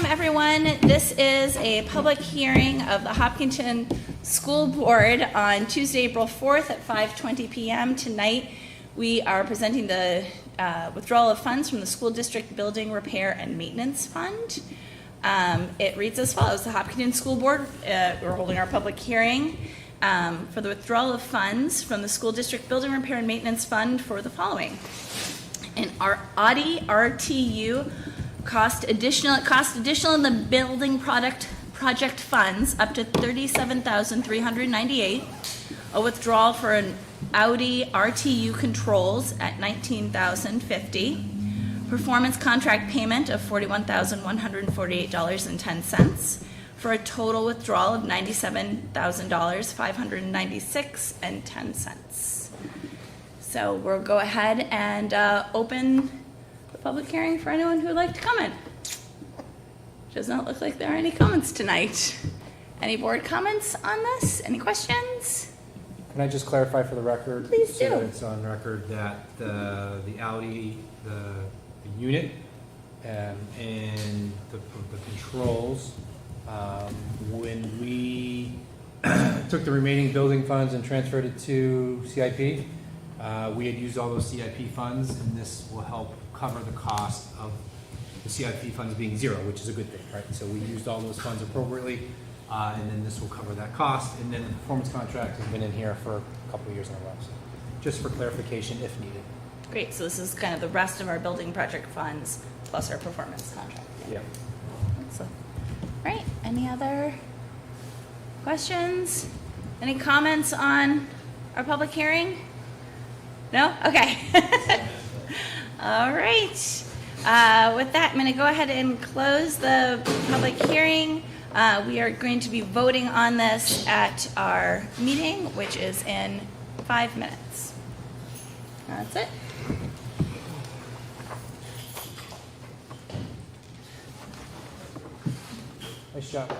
everyone. This is a public hearing of the Hopkinton School Board on Tuesday, April 4th at 5:20 p.m. Tonight, we are presenting the withdrawal of funds from the School District Building Repair and Maintenance Fund. It reads as follows. The Hopkinton School Board, we're holding our public hearing for the withdrawal of funds from the School District Building Repair and Maintenance Fund for the following. An Audi RTU cost additional in the building project funds up to $37,398. A withdrawal for an Audi RTU controls at $19,050. Performance contract payment of $41,148.10 for a total withdrawal of $97,596.10. So we'll go ahead and open the public hearing for anyone who would like to comment. Does not look like there are any comments tonight. Any board comments on this? Any questions? Can I just clarify for the record? Please do. So that it's on record that the Audi, the unit, and the controls, when we took the remaining building funds and transferred it to CIP, we had used all those CIP funds, and this will help cover the cost of the CIP funds being zero, which is a good thing, right? So we used all those funds appropriately, and then this will cover that cost. And then the performance contract has been in here for a couple of years in a row, so just for clarification if needed. Great, so this is kind of the rest of our building project funds plus our performance contract. Yeah. Excellent. All right, any other questions? Any comments on our public hearing? No? Okay. All right. With that, I'm going to go ahead and close the public hearing. We are going to be voting on this at our meeting, which is in 5 minutes. That's it. Nice job.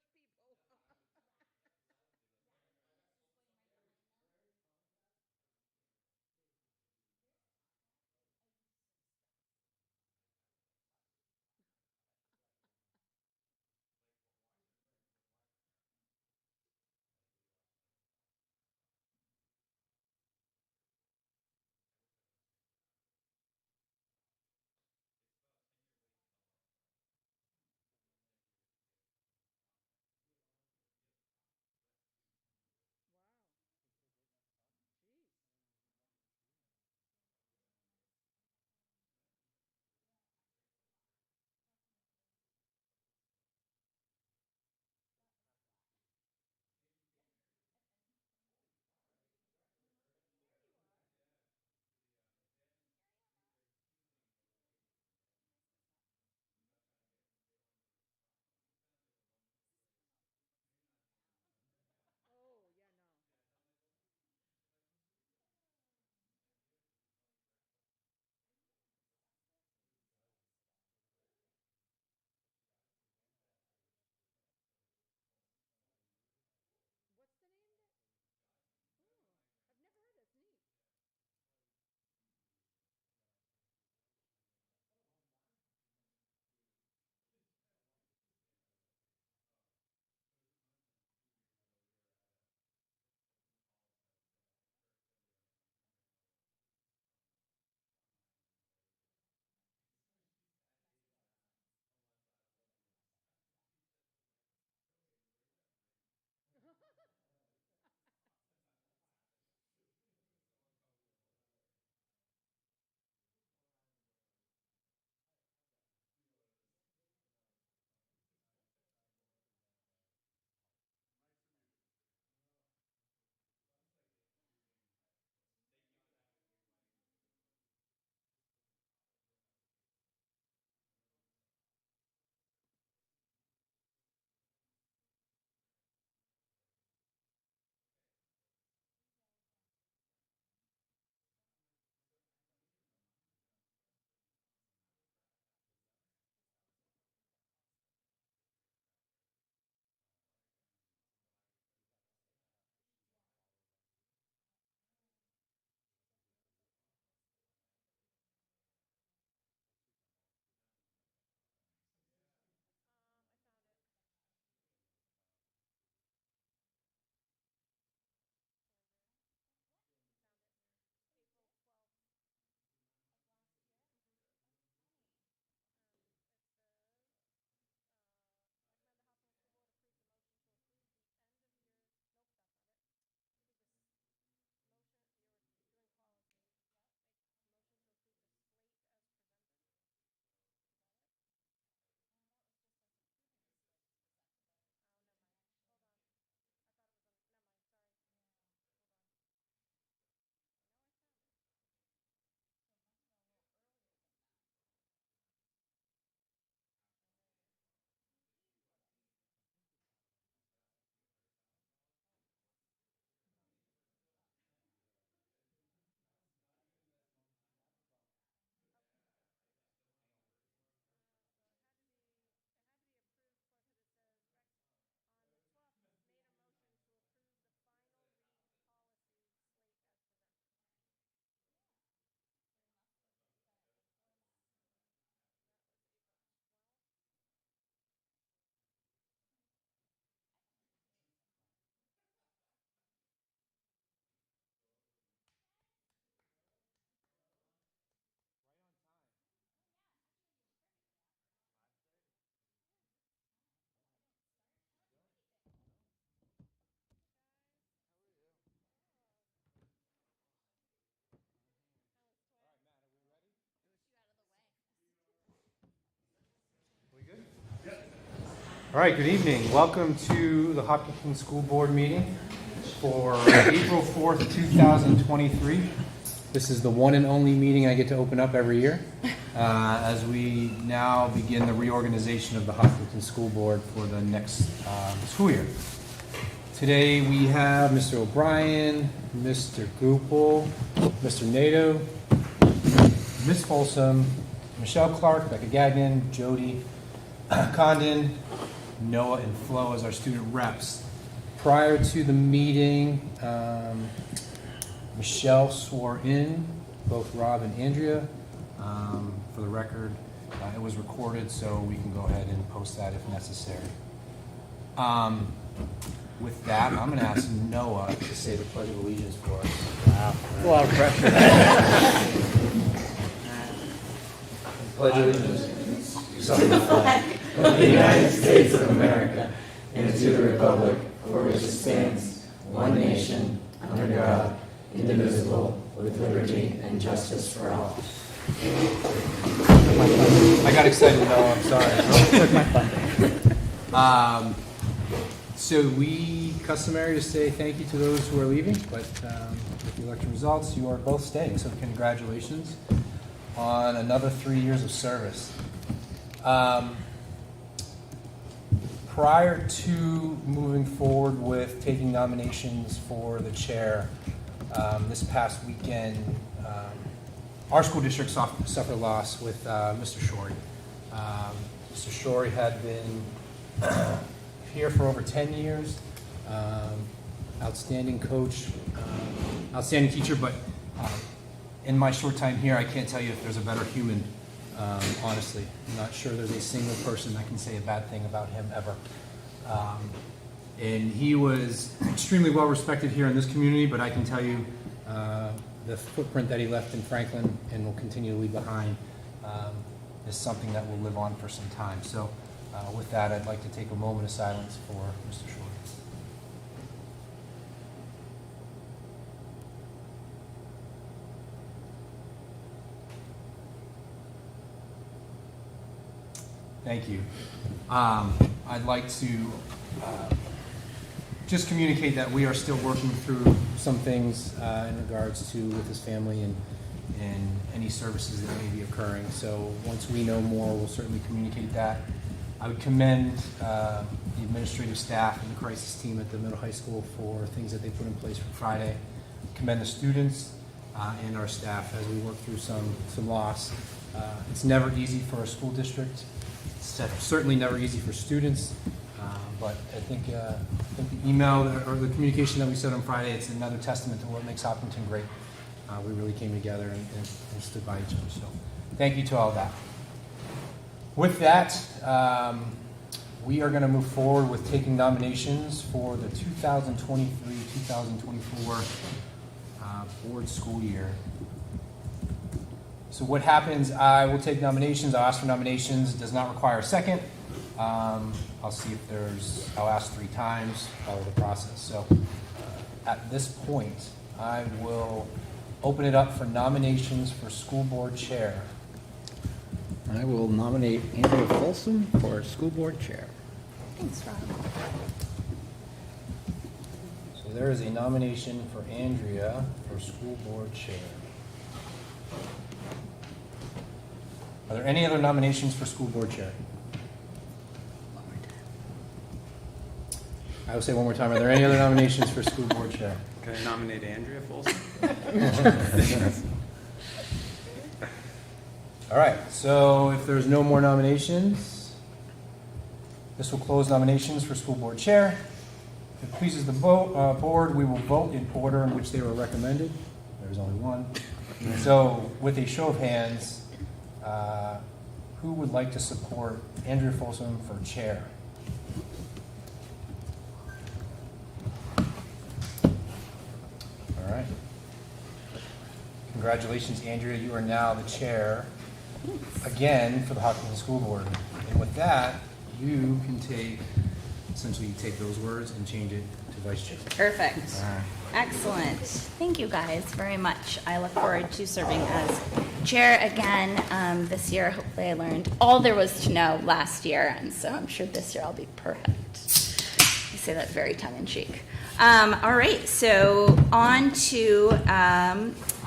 push people. Wow. Jeez. Oh, yeah, no. What's the name of it? Oh, I've never heard. That's neat. I found it. Andrea, found it. April 12th. Of last year? That's funny. It says, recommend the Hopkins School Board approve the motion to approve the end of year, nope, that's not it. Approve this motion, you were doing policy. Yep. Make motion to approve the slate as presented. Is that it? That was just like approving the slate as presented. Oh, never Didn't mind. actually. Hold on. I thought it was on, never mind, sorry. Yeah. Hold on. I know I found it. So it must have been a little earlier than that. Maybe, hold on. Oh, oh. So it had to be approved plus it says on the 12th, made a motion to approve the final read policy slate as presented. Yeah. So we must have done it before that. That was April 12th. I thought it was April 12th. Right on time. Oh, yeah. Actually, you were perfectly accurate. 5:30. Oh, well, I didn't start much of anything. Hey guys. How are you? Oh, how was All class? right, Matt, are we ready? Push you out of the way. We good? All right, good evening. Welcome to the Hopkinton School Board meeting for April 4th, 2023. This is the one and only meeting I get to open up every year as we now begin the reorganization of the Hopkinton School Board for the next school year. Today we have Mr. O'Brien, Mr. Goupel, Mr. Nato, Ms. Folsom, Michelle Clark, Becca Gagnon, Jody Condon, Noah and Flo as our student reps. Prior to the meeting, Michelle swore in both Rob and Andrea. For the record, it was recorded, so we can go ahead and post that if necessary. With that, I'm going to ask Noah to say the Pledge of Allegiance for us. Wow. A lot of pressure. Pledge allegiance to the flag of the United States of America and to the republic for which it stands, one nation, under God, indivisible, with liberty and justice for all. I got excited, Noah. I'm sorry. So we customary to say thank you to those who are leaving, but with the election results, you are both staying. So congratulations on another 3 years of service. Prior to moving forward with taking nominations for the chair, this past weekend, our school district suffered a loss with Mr. Shorey. Mr. Shorey had been here for over 10 years, outstanding coach, outstanding teacher, but in my short time here, I can't tell you if there's a better human, honestly. I'm not sure there's a single person that can say a bad thing about him ever. And he was extremely well respected here in this community, but I can tell you the footprint that he left in Franklin and will continue to leave behind is something that will live on for some time. So with that, I'd like to take a moment of silence for Mr. Shorey. Thank you. I'd like to just communicate that we are still working through some things in regards to with his family and any services that may be occurring. So once we know more, we'll certainly communicate that. I would commend the administrative staff and the crisis team at the middle high school for things that they put in place for Friday. Commend the students and our staff as we work through some loss. It's never easy for a school district. It's certainly never easy for students. But I think the email or the communication that we said on Friday, it's another testament to what makes Hopkinton great. We really came together and stood by each other. So thank you to all that. With that, we are going to move forward with taking nominations for the 2023-2024 board school year. So what happens, I will take nominations, I'll ask for nominations, it does not require a second. I'll see if I'll ask 3 times, follow the process. So at this point, I will open it up for nominations for school board chair. I will nominate Andrea Folsom for school board chair. Thanks, Rob. So there is a nomination for Andrea for school board chair. Are there any other nominations for school board chair? I will say one more time. Are there any other nominations for school board chair? Can I nominate Andrea Folsom? All right. So if there's no more nominations, this will close nominations for school board chair. If it pleases the board, we will vote in order in which they were recommended. There's only one. So with a show of hands, who would like to support Andrea Folsom for chair? All right. Congratulations, Andrea. You are now the chair again for the Hopkinton School Board. And with that, you can essentially take those words and change it to vice chair. Perfect. Excellent. Thank you guys very much. I look forward to serving as chair again this year. Hopefully I learned all there was to know last year, and so I'm sure this year I'll be perfect. I say that very tongue-in-cheek. All right, so on to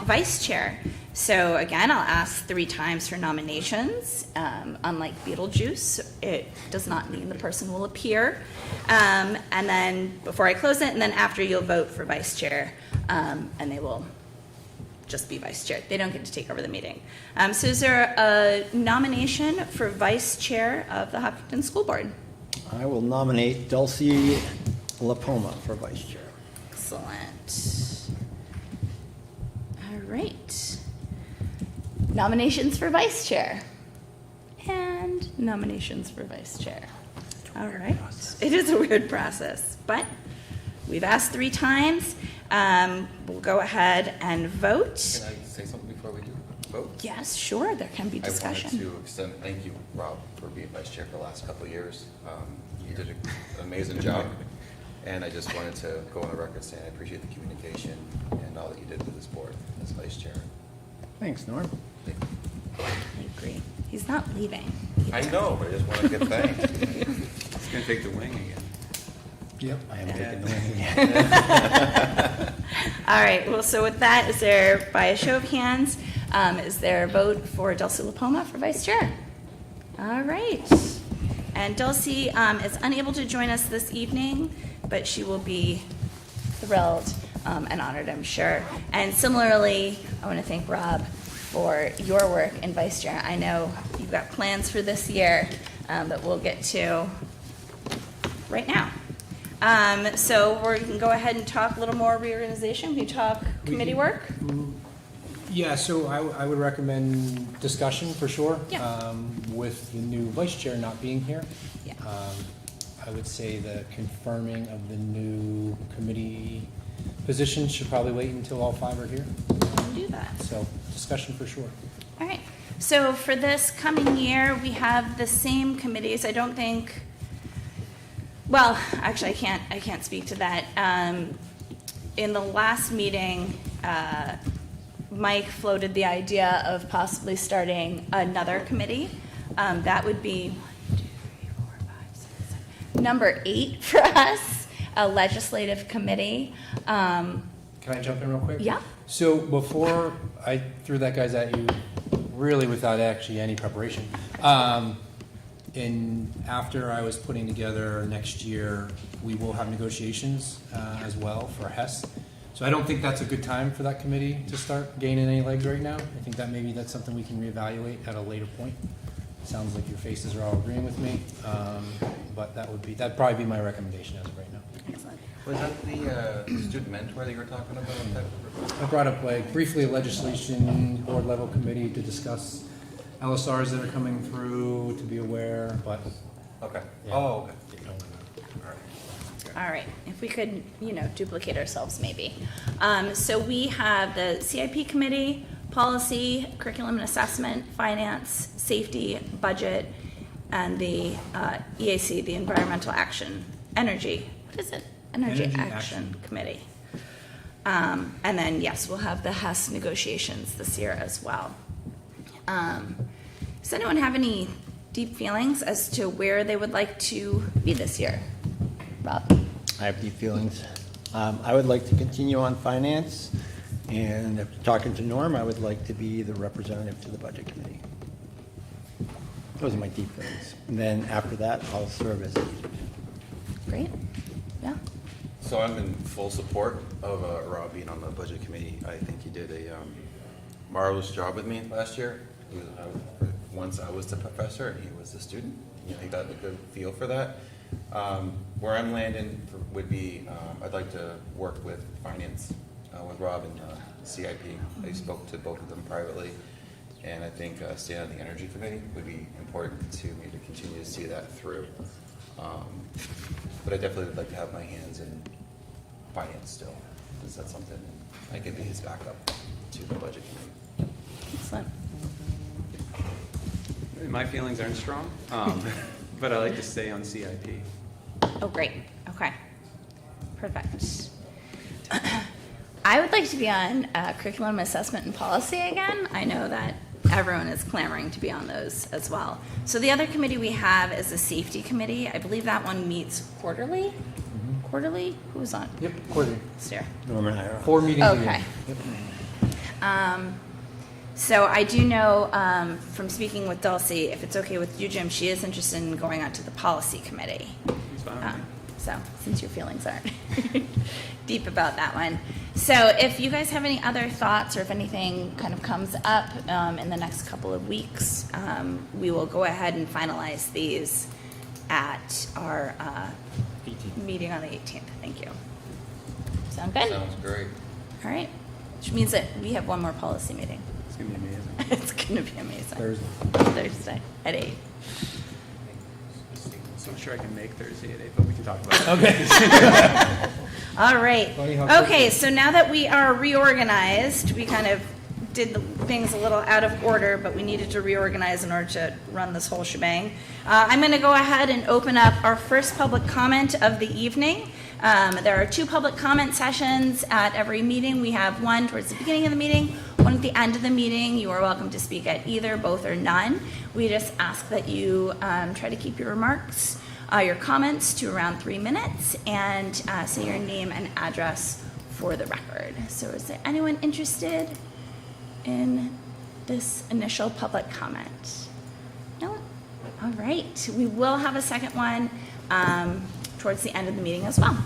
vice chair. So again, I'll ask 3 times for nominations. Unlike Beetlejuice, it does not mean the person will appear. And then before I close it, and then after you'll vote for vice chair, and they will just be vice chair. They don't get to take over the meeting. So is there a nomination for vice chair of the Hopkinton School Board? I will nominate Dulcie Lapoma for vice chair. Excellent. All right. Nominations for vice chair. And nominations for vice chair. All right. It is a weird process, but we've asked 3 times. We'll go ahead and vote. Can I say something before we do vote? Yes, sure, there can be I wanted discussion. to extend, thank you, Rob, for being vice chair for the last couple of years. You did an amazing job, and I just wanted to go on the record saying I appreciate the communication and all that you did with this board as vice chair. Thanks, Norm. Thank you. I agree. He's not leaving. I know, but I just want to get thanked. It's gonna take the wing again. Yep. I am taking the wing again. All right, well, so with that, is there, by a show of hands, is there a vote for Dulcie Lapoma for vice chair? All right. And Dulcie is unable to join us this evening, but she will be thrilled and honored, I'm sure. And similarly, I want to thank Rob for your work in vice chair. I know you've got plans for this year that we'll get to right now. So we can go ahead and talk a little more reorganization. We talk committee work. Yeah, so I would recommend discussion for sure. Yeah. With the new vice chair not being here. Yeah. I would say the confirming of the new committee positions should probably wait until all 5 are here. We'll do that. So discussion for sure. All right. So for this coming year, we have the same committees. I don't think. Well, actually, I can't speak to that. In the last meeting, Mike floated the idea of possibly starting another committee. That would be 1, 2, 3, 4, 5, 6, 7, number 8 for us, a legislative committee. Can I jump in real quick? Yeah. So before I threw that guys at you, really without actually any preparation, and after I was putting together next year, we will have negotiations as well for HES. So I don't think that's a good time for that committee to start gaining any legs right now. I think that maybe that's something we can reevaluate at a later point. Sounds like your faces are all agreeing with me, but that'd probably be my recommendation as of right now. Excellent. Was that the student mentor that you were talking about? I brought up like briefly a legislation board level committee to discuss LSRs that are coming through, to be aware, but. Okay. Yeah. Oh, okay. All right. All right, if we could, duplicate ourselves maybe. So we have the CIP committee, policy, curriculum and assessment, finance, safety, budget, and the EAC, the environmental action, energy. What is it? Energy Action Committee. And then, yes, we'll have the HES negotiations this year as well. Does anyone have any deep feelings as to where they would like to be this year? Rob? I have deep feelings. I would like to continue on finance, and if talking to Norm, I would like to be the representative to the budget committee. Those are my deep feelings. And then after that, I'll serve as agent. Great. Yeah. So I'm in full support of Rob being on the budget committee. I think he did a marvelous job with me last year. He was, once I was the professor and he was the student. He got a good feel for that. Where I'm landing would be, I'd like to work with finance with Rob and CIP. I spoke to both of them privately, and I think staying on the energy committee would be important to me to continue to see that through. But I definitely would like to have my hands in finance still. Is that something I can be his backup to the budget committee? Excellent. My feelings aren't strong, but I like to stay on CIP. Oh, great. Okay. Perfect. I would like to be on curriculum assessment and policy again. I know that everyone is clamoring to be on those as well. So the other committee we have is the safety committee. I believe that one meets quarterly. Mm-hmm. Quarterly? Who's on? Yep, quarterly. Sarah. Norm and I are on. 4 meetings a year. Okay. Yep. So I do know from speaking with Dulcie, if it's okay with you, Jim, she is interested in going on to the policy committee. It's fine with me. So since your feelings aren't deep about that one. So if you guys have any other thoughts or if anything kind of comes up in the next couple of weeks, we will go ahead and finalize these at our 18th. meeting on the 18th. Thank you. Sound good? Sounds great. All right, which means that we have one more policy meeting. It's gonna be amazing. It's going to be amazing. Thursday. Thursday at 8. So I'm sure I can make Thursday at 8, but we can talk about it. Okay. All right. Funny how Okay, so now that we are reorganized, we kind of did the things a little out of order, but we needed to reorganize in order to run this whole shebang. I'm going to go ahead and open up our first public comment of the evening. There are 2 public comment sessions at every meeting. We have one towards the beginning of the meeting, one at the end of the meeting. You are welcome to speak at either, both, or none. We just ask that you try to keep your remarks, your comments to around 3 minutes, and say your name and address for the record. So is there anyone interested in this initial public comment? No? All right. We will have a second one towards the end of the meeting as well.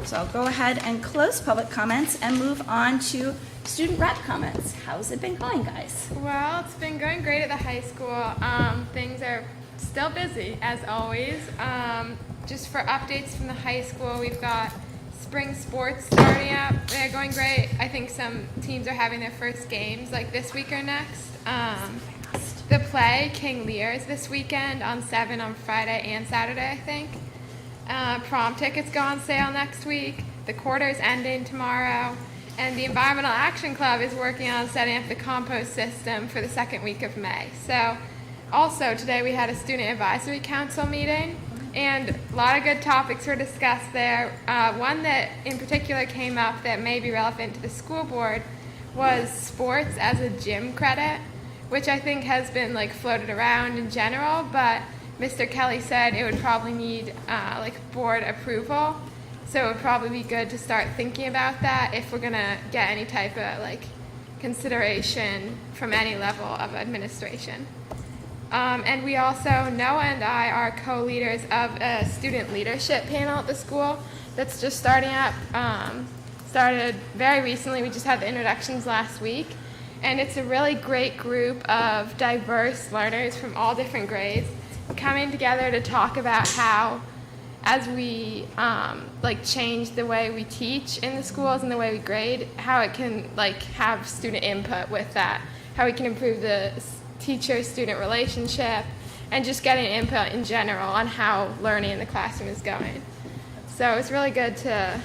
So I'll go ahead and close public comments and move on to student rep comments. How's it been going, guys? Well, it's been going great at the high school. Things are still busy, as always. Just for updates from the high school, we've got spring sports starting up. They're going great. I think some teams are having their first games, like this week or next. The play, King Lear, is this weekend on 7 on Friday and Saturday, I think. Prom tickets go on sale next week. The quarter's ending tomorrow. And the Environmental Action Club is working on setting up the compost system for the second week of May. So also today we had a student advisory council meeting, and a lot of good topics were discussed there. One that in particular came up that may be relevant to the school board was sports as a gym credit, which I think has been like floated around in general, but Mr. Kelly said it would probably need like board approval. So it would probably be good to start thinking about that if we're gonna get any type of like consideration from any level of administration. And we also, Noah and I are co-leaders of a student leadership panel at the school that's just starting up. Started very recently. We just had the introductions last week. And it's a really great group of diverse learners from all different grades coming together to talk about how, as we like change the way we teach in the schools and the way we grade, how it can like have student input with that, how we can improve the teacher-student relationship, and just getting input in general on how learning in the classroom is going. So it's really good to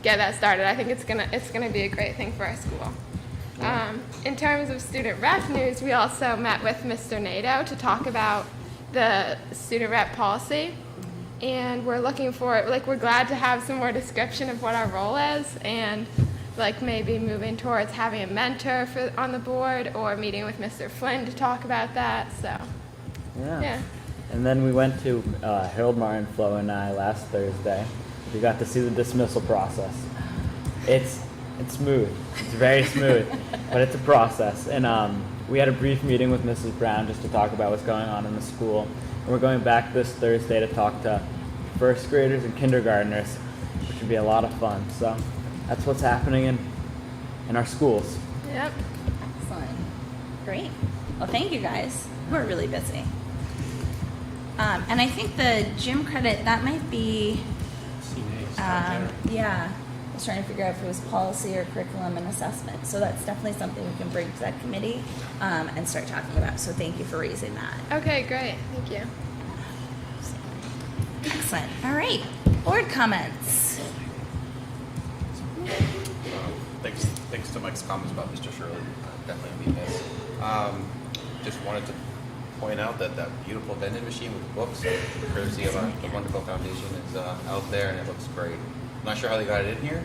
get that started. I think it's gonna be a great thing for our school. In terms of student rep news, we also met with Mr. Nato to talk about the student rep policy, and we're looking for, like, we're glad to have some more description of what our role is, and like maybe moving towards having a mentor on the board, or meeting with Mr. Flynn to talk about that. So yeah. And then we went to Harold Martin, Flo, and I last Thursday. We got to see the dismissal process. It's smooth. It's very smooth, but it's a process. And we had a brief meeting with Mrs. Brown just to talk about what's going on in the school. And we're going back this Thursday to talk to first graders and kindergartners, which should be a lot of fun. So that's what's happening in our schools. Yep. Excellent. Great. Well, thank you guys. We're really busy. And I think the gym credit, that might be, yeah. I was trying to figure out if it was policy or curriculum and assessment. So that's definitely something we can bring to that committee and start talking about. So thank you for raising that. Okay, great. Thank you. Excellent. All right. Board comments. Thanks to Mike's comments about Mr. Shirley. Definitely need this. Just wanted to point out that that beautiful vending machine with books, courtesy of the wonderful foundation, is out there, and it looks great. I'm not sure how they got it in here,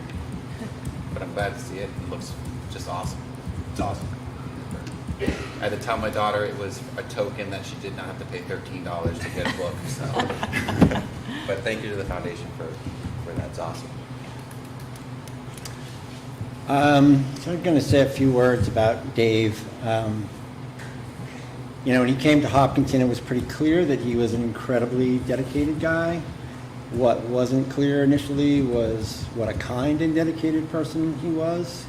but I'm glad to see it. It looks just awesome. It's awesome. I had to tell my daughter it was a token that she did not have to pay $13 to get a book. So, but thank you to the foundation for that. It's awesome. So I'm going to say a few words about Dave. When he came to Hopkinton, it was pretty clear that he was an incredibly dedicated guy. What wasn't clear initially was what a kind and dedicated person he was.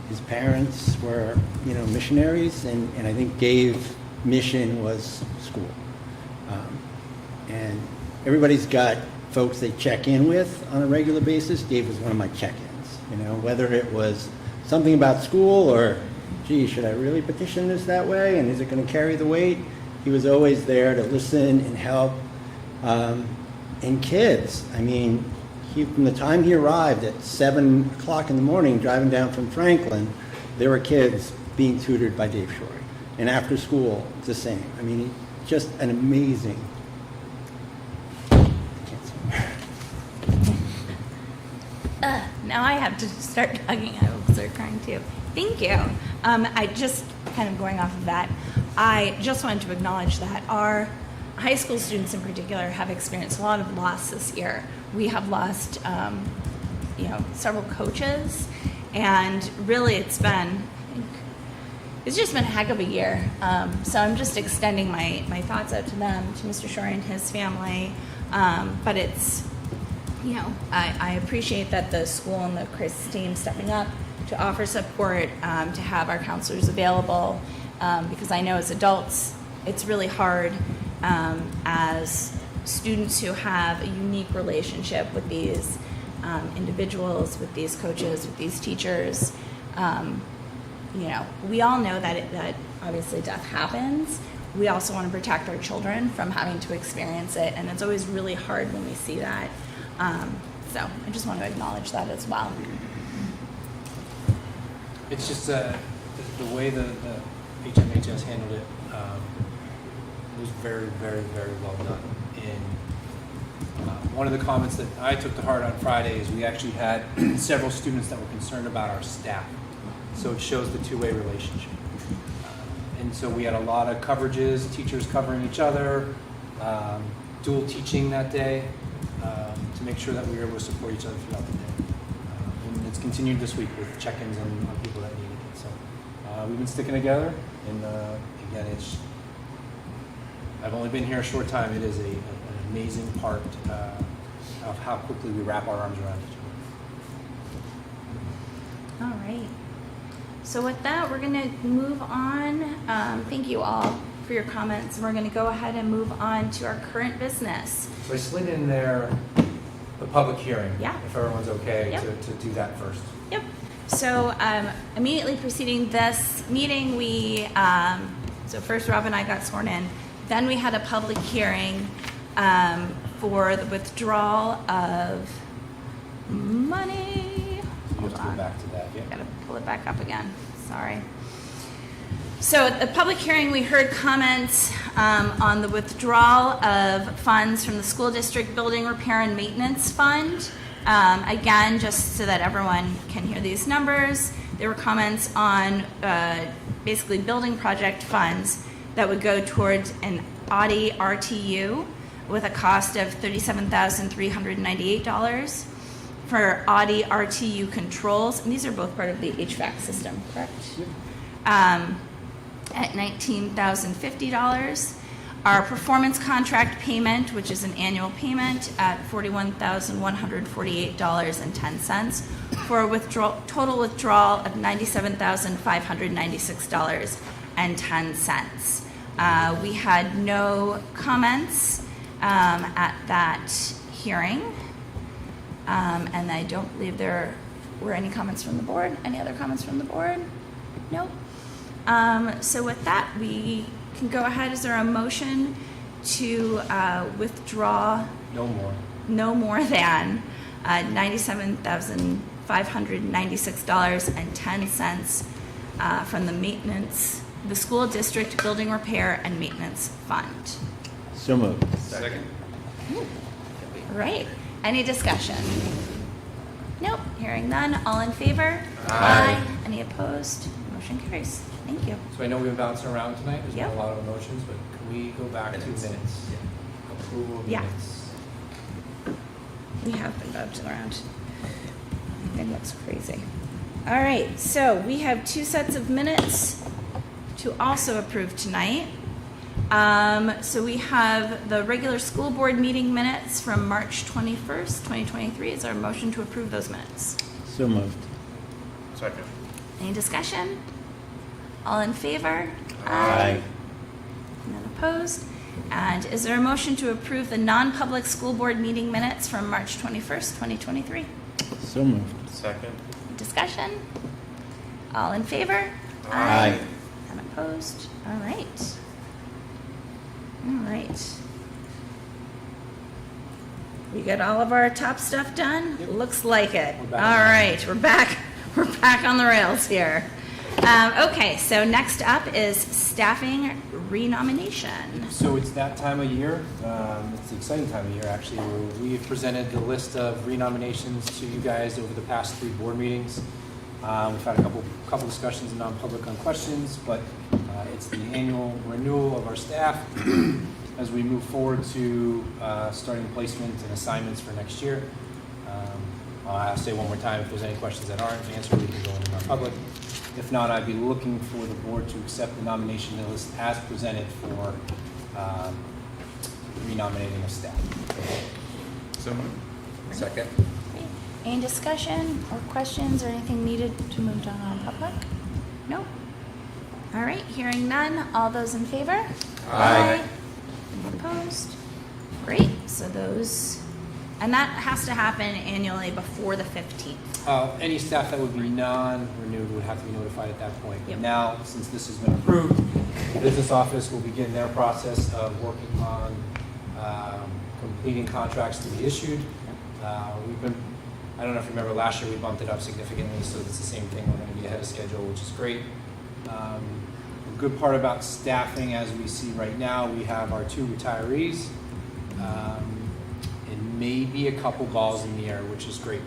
His parents were, missionaries, and I think Dave's mission was school. And everybody's got folks they check in with on a regular basis. Dave was one of my check-ins, you know, whether it was something about school or, gee, should I really petition this that way? And is it going to carry the weight? He was always there to listen and help. And kids, I mean, from the time he arrived at 7 o'clock in the morning, driving down from Franklin, there were kids being tutored by Dave Shorey. And after school, it's the same. I mean, just an amazing. Now I have to start hugging. I will start crying too. Thank you. I just kind of going off of that, I just wanted to acknowledge that our high school students in particular have experienced a lot of loss this year. We have lost, several coaches, and really it's just been a heck of a year. So I'm just extending my thoughts out to them, to Mr. Shore and his family. But it's, I appreciate that the school and the crisis team stepping up to offer support, to have our counselors available, because I know as adults, it's really hard as students who have a unique relationship with these individuals, with these coaches, with these teachers. We all know that obviously death happens. We also want to protect our children from having to experience it, and it's always really hard when we see that. So I just want to acknowledge that as well. It's just the way the HMHS handled it was very, very, very well done. And one of the comments that I took to heart on Friday is we actually had several students that were concerned about our staff. So it shows the two-way relationship. And so we had a lot of coverages, teachers covering each other, dual teaching that day to make sure that we were able to support each other throughout the day. And it's continued this week with check-ins on people that needed it. So we've been sticking together, and again, I've only been here a short time. It is an amazing part of how quickly we wrap our arms around each other. All right. So with that, we're going to move on. Thank you all for your comments. We're going to go ahead and move on to our current business. So I slid in there the public hearing. Yeah. If everyone's okay Yep. to do that first. Yep. So immediately preceding this meeting, so first Rob and I got sworn in. Then we had a public hearing for the withdrawal of money. You have to go back to that, yeah. Got to pull it back up again. Sorry. So at the public hearing, we heard comments on the withdrawal of funds from the school district building repair and maintenance fund. Again, just so that everyone can hear these numbers, there were comments on basically building project funds that would go towards an Audi RTU with a cost of $37,398 for Audi RTU controls, and these are both part of the HVAC system, correct? Yep. At $19,050. Our performance contract payment, which is an annual payment, at $41,148.10 for a total withdrawal of $97,596.10. We had no comments at that hearing, and I don't believe there were any comments from the board. Any other comments from the board? Nope. So with that, we can go ahead. Is there a motion to withdraw no more than $97,596.10 from the school district building repair and maintenance fund? So moved. Second. Right. Any discussion? Nope. Hearing none. All in favor? Aye. Any opposed? Motion carries. Thank you. So I know we've been bouncing around tonight. There's Yep. been a lot of emotions, but can we go back to minutes? Approval of Yeah. minutes. We have been bouncing around. It looks crazy. All right, so we have two sets of minutes to also approve tonight. So we have the regular school board meeting minutes from March 21st, 2023. Is there a motion to approve those minutes? So moved. Second. Any discussion? All in favor? Aye. None opposed? And is there a motion to approve the non-public school board meeting minutes from March 21st, 2023? So moved. Second. Discussion? All in favor? Aye. And opposed? All right. All right. We got all of our top stuff done? Looks like it. We're All back. right, we're back. We're back on the rails here. Okay, so next up is staffing renomination. So it's that time of year. It's the exciting time of year, actually, where we've presented the list of renominations to you guys over the past 3 board meetings. We've had a couple discussions in non-public on questions, but it's the annual renewal of our staff as we move forward to starting placement and assignments for next year. I'll say one more time, if there's any questions that aren't answered, we can go into non-public. If not, I'd be looking for the board to accept the nomination list as presented for renominating of staff. So moved. Second. Any discussion or questions or anything needed to move to non-public? No? All right, hearing none. All those in favor? Aye. Any opposed? Great, so those, and that has to happen annually before the 15th. Any staff that would be non-renewed would have to be notified at that point. Yep. Now, since this has been approved, the business office will begin their process of working on completing contracts to be issued. I don't know if you remember, last year we bumped it up significantly, so it's the same thing. We're going to be ahead of schedule, which is great. A good part about staffing, as we see right now, we have our 2 retirees, and maybe a couple balls in the air, which is great.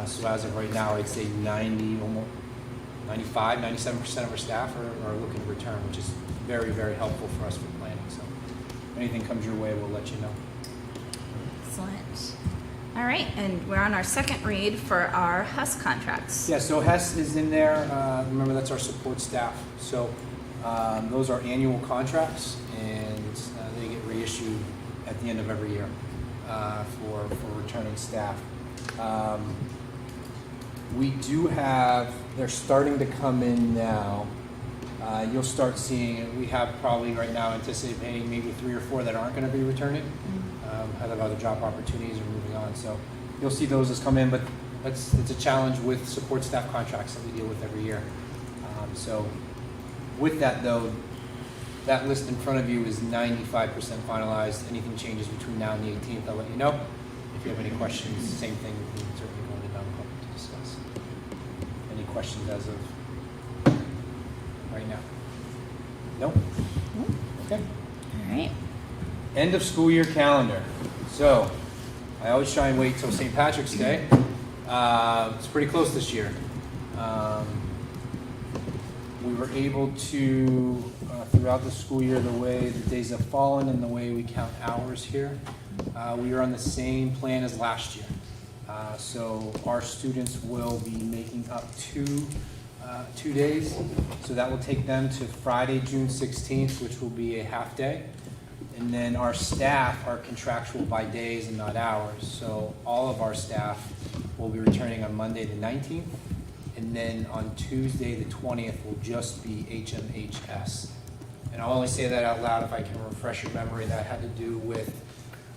So as of right now, I'd say 95, 97% of our staff are looking to return, which is very, very helpful for us for planning. So if anything comes your way, we'll let you know. Excellent. All right, and we're on our second read for our HUS contracts. Yeah, so Hess is in there. Remember, that's our support staff. So those are annual contracts, and they get reissued at the end of every year for returning staff. We do have, they're starting to come in now. You'll start seeing it. We have probably right now anticipating maybe 3 or 4 that aren't going to be returning. Have other job opportunities or moving on. So you'll see those as come in, but it's a challenge with support staff contracts that we deal with every year. So with that though, that list in front of you is 95% finalized. Anything changes between now and the 18th, I'll let you know. If you have any questions, same thing, we can certainly go into non-public to discuss. Any questions as of right now? No? Okay. All right. End of school year calendar. So I always try and wait till St. Patrick's Day. It's pretty close this year. We were able to, throughout the school year, the way the days have fallen and the way we count hours here, we are on the same plan as last year. So our students will be making up two days. So that will take them to Friday, June 16th, which will be a half day. And then our staff are contractual by days and not hours. So all of our staff will be returning on Monday the 19th. And then on Tuesday the 20th will just be HMHS. And I'll only say that out loud if I can refresh your memory. That had to do with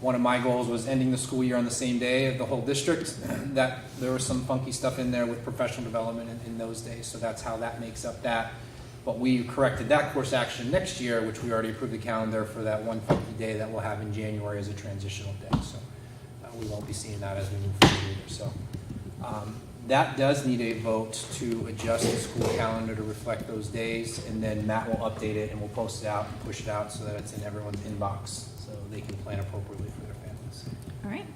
one of my goals was ending the school year on the same day of the whole district. That there was some funky stuff in there with professional development in those days. So that's how that makes up that. But we corrected that course action next year, which we already approved the calendar for that one funky day that we'll have in January as a transitional day. So we won't be seeing that as we move forward either. So that does need a vote to adjust the school calendar to reflect those days. And then Matt will update it and we'll post it out and push it out so that it's in everyone's inbox so they can plan appropriately for their families. All right.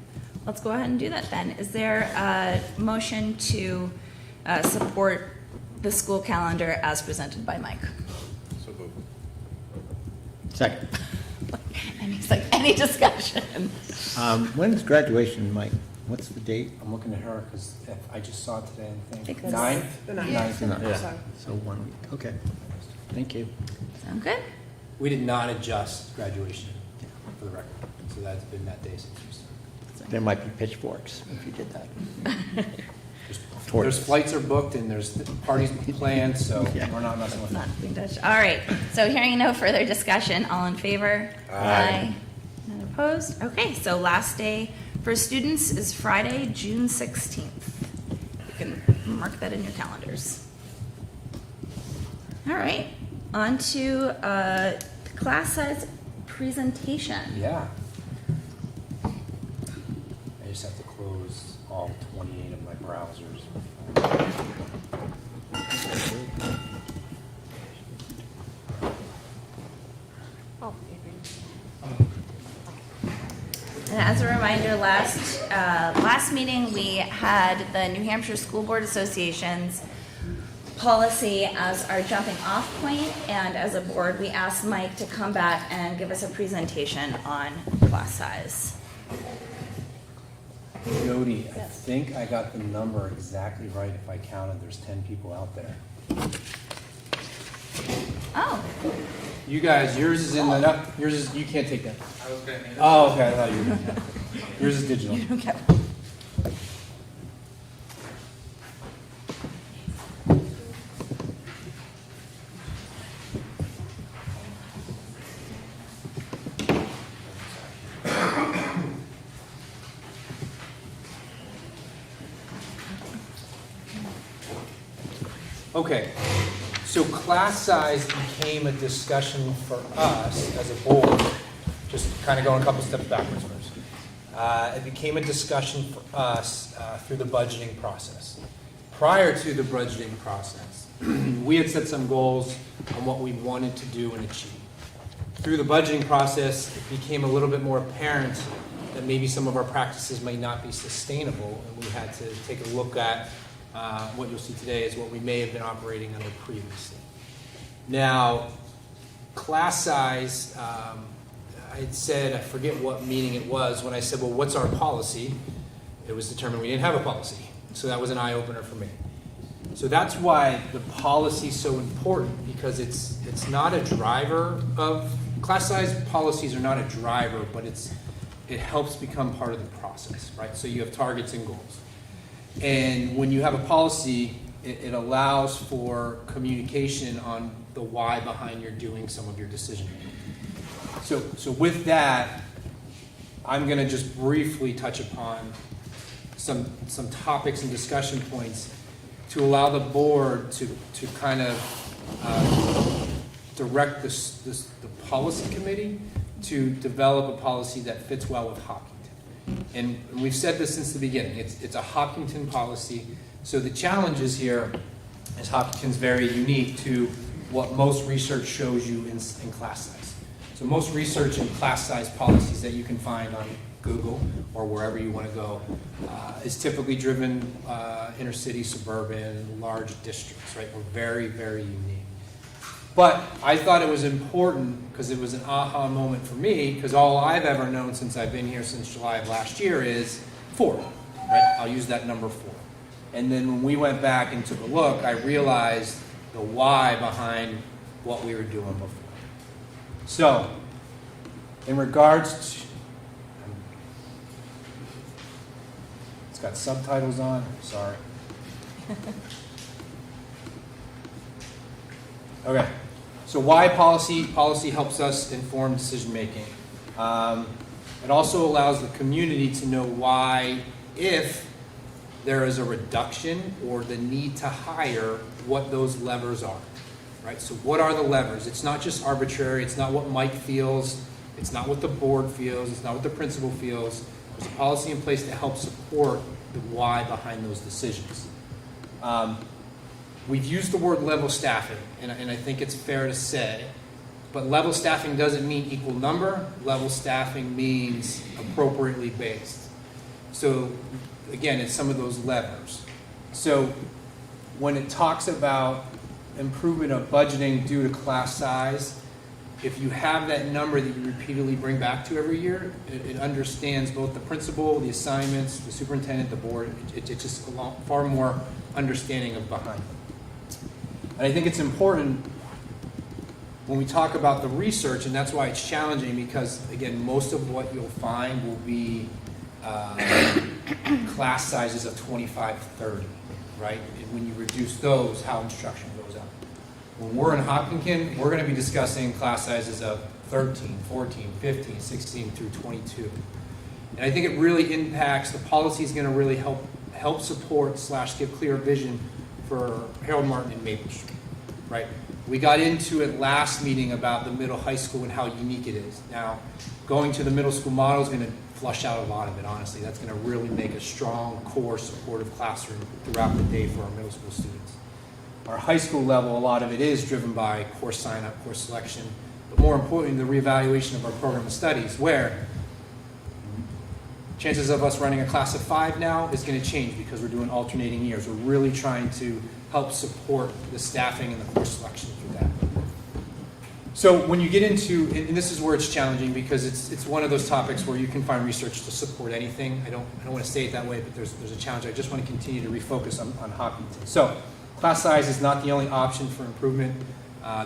Let's go ahead and do that then. Is there a motion to support the school calendar as presented by Mike? So moved. Second. And he's like, any discussion? When's graduation, Mike? What's the date? I'm looking at her because I just saw it today and think think it's 9th? the 9th. 9th. Yeah. So 1 week. Okay. Thank you. Sound good? We did not adjust graduation for the record. So that's been that day since we started. There might be pitchforks if you did that. There's flights are booked and there's parties planned, so Yeah. we're not messing with Not that. being touched. All right, so hearing no further discussion, all in favor? Aye. None opposed? Okay, so last day for students is Friday, June 16th. You can mark that in your calendars. All right, on to class size presentation. Yeah. I just have to close all 28 of my browsers. And as a reminder, last meeting, we had the New Hampshire School Board Association's policy as our jumping off point, and as a board, we asked Mike to come back and give us a presentation on class size. Jody, I think I got the number exactly right if I counted. There's 10 people out there. Oh, You guys, yours is in the, no, yours is, you can't take that. I was gonna hand it. Oh, okay, I thought you were gonna. Yours is digital. you don't get Okay, so class size became a discussion for us as a board, just kind of going a couple steps backwards first. It became a discussion for us through the budgeting process. Prior to the budgeting process, we had set some goals on what we wanted to do and achieve. Through the budgeting process, it became a little bit more apparent that maybe some of our practices might not be sustainable, and we had to take a look at what you'll see today is what we may have been operating under previously. Now, class size, I had said, I forget what meeting it was, when I said, well, what's our policy? It was determined we didn't have a policy. So that was an eye-opener for me. So that's why the policy is so important, because it's not a driver of, class size policies are not a driver, but it helps become part of the process, right? So you have targets and goals. And when you have a policy, it allows for communication on the why behind your doing some of your decision making. So with that, I'm going to just briefly touch upon some topics and discussion points to allow the board to kind of direct the policy committee to develop a policy that fits well with Hopkinton. And we've said this since the beginning. It's a Hopkinton policy. So the challenges here is Hopkinton's very unique to what most research shows you in class size. So most research in class size policies that you can find on Google or wherever you want to go is typically driven inner city, suburban, large districts, right? We're very, very unique. But I thought it was important because it was an aha moment for me, because all I've ever known since I've been here since July of last year is 4, right? I'll use that number 4. And then when we went back and took a look, I realized the why behind what we were doing before. So, in regards to, it's got subtitles on, sorry. Okay, so why policy? Policy helps us inform decision making. It also allows the community to know why, if there is a reduction or the need to hire, what those levers are, right? So what are the levers? It's not just arbitrary. It's not what Mike feels. It's not what the board feels. It's not what the principal feels. There's a policy in place to help support the why behind those decisions. We've used the word level staffing, and I think it's fair to say, but level staffing doesn't mean equal number. Level staffing means appropriately based. So again, it's some of those levers. So when it talks about improvement of budgeting due to class size, if you have that number that you repeatedly bring back to every year, it understands both the principal, the assignments, the superintendent, the board. It's just a lot, far more understanding of behind it. And I think it's important when we talk about the research, and that's why it's challenging, because again, most of what you'll find will be class sizes of 25, 30, right? And when you reduce those, how instruction goes up. When we're in Hopkinton, we're going to be discussing class sizes of 13, 14, 15, 16 through 22. And I think it really impacts, the policy is going to really help support / give clear vision for Harold Martin and Maple Street, right? We got into it last meeting about the middle high school and how unique it is. Now, going to the middle school model is going to flush out a lot of it, honestly. That's going to really make a strong, core, supportive classroom throughout the day for our middle school students. Our high school level, a lot of it is driven by course sign-up, course selection, but more importantly, the reevaluation of our program of studies, where chances of us running a class of 5 now is going to change because we're doing alternating years. We're really trying to help support the staffing and the course selection through that. So when you get into, and this is where it's challenging because it's one of those topics where you can find research to support anything. I don't want to say it that way, but there's a challenge. I just want to continue to refocus on Hopkinton. So class size is not the only option for improvement.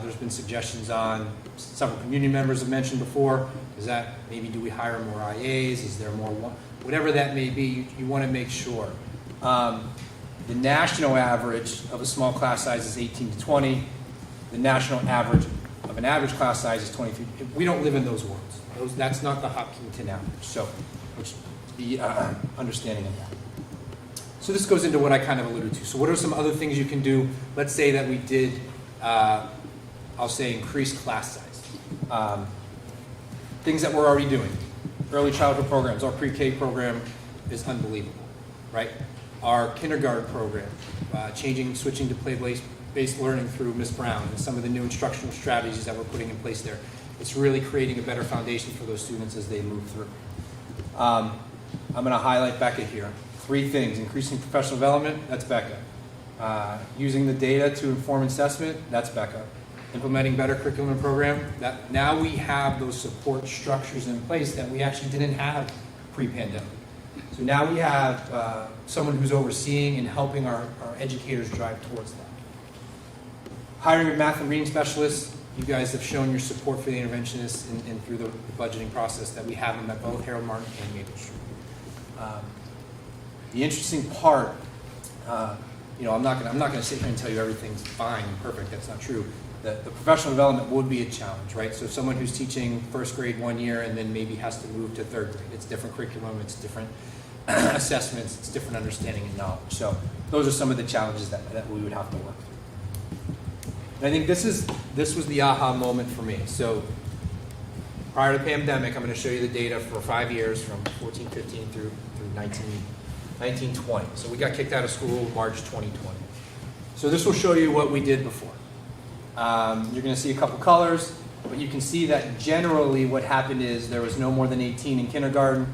There's been suggestions on, several community members have mentioned before, is that maybe do we hire more IAs? Is there more, whatever that may be, you want to make sure. The national average of a small class size is 18 to 20. The national average of an average class size is 23. We don't live in those worlds. That's not the Hopkinton average. So, which the understanding of that. So this goes into what I kind of alluded to. So what are some other things you can do? Let's say that we did, I'll say, increase class size. Things that we're already doing. Early childhood programs. Our pre-K program is unbelievable, right? Our kindergarten program, switching to play-based learning through Ms. Brown and some of the new instructional strategies that we're putting in place there. It's really creating a better foundation for those students as they move through. I'm going to highlight Becca here. 3 things: increasing professional development, that's Becca. Using the data to inform assessment, that's Becca. Implementing better curriculum and program, that now we have those support structures in place that we actually didn't have pre-pandemic. So now we have someone who's overseeing and helping our educators drive towards that. Hiring of math and reading specialists, you guys have shown your support for the interventionists and through the budgeting process that we have them at both Harold Martin and Maple Street. The interesting part, I'm not going to sit here and tell you everything's fine and perfect. That's not true. The professional development would be a challenge, right? So someone who's teaching first grade 1 year and then maybe has to move to 3rd grade. It's different curriculum, it's different assessments, it's different understanding and knowledge. So those are some of the challenges that we would have to work through. And I think this was the aha moment for me. So prior to the pandemic, I'm going to show you the data for 5 years from 14, 15 through 19, 20. So we got kicked out of school March 2020. So this will show you what we did before. You're going to see a couple colors, but you can see that generally what happened is there was no more than 18 in kindergarten,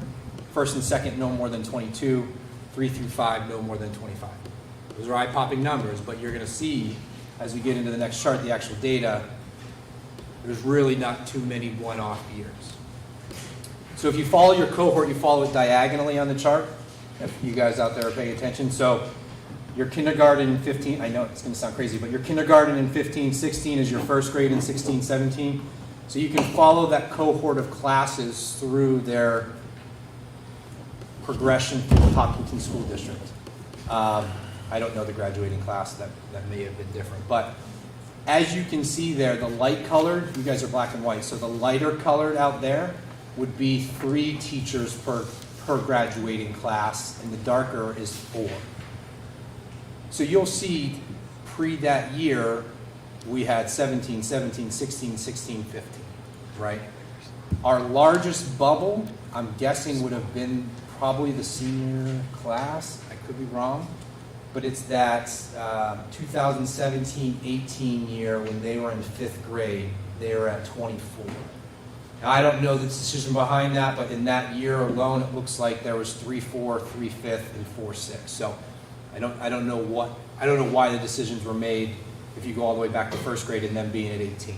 1st and 2nd no more than 22, 3 through 5 no more than 25. Those are eye-popping numbers, but you're going to see as we get into the next chart, the actual data, there's really not too many one-off years. So if you follow your cohort, you follow it diagonally on the chart, if you guys out there are paying attention. So your kindergarten in 15, I know it's going to sound crazy, but your kindergarten in 15, 16 is your 1st grade in 16, 17. So you can follow that cohort of classes through their progression through the Hopkinton School District. I don't know the graduating class, that may have been different. But as you can see there, the light colored, you guys are black and white, so the lighter colored out there would be 3 teachers per graduating class, and the darker is 4. So you'll see pre that year, we had 17, 17, 16, 16, 15, right? Our largest bubble, I'm guessing, would have been probably the senior class. I could be wrong. But it's that 2017-18 year when they were in 5th grade, they were at 24. Now, I don't know the decision behind that, but in that year alone, it looks like there was 3-4, 3-5, and 4-6. So I don't know why the decisions were made if you go all the way back to 1st grade and then being at 18.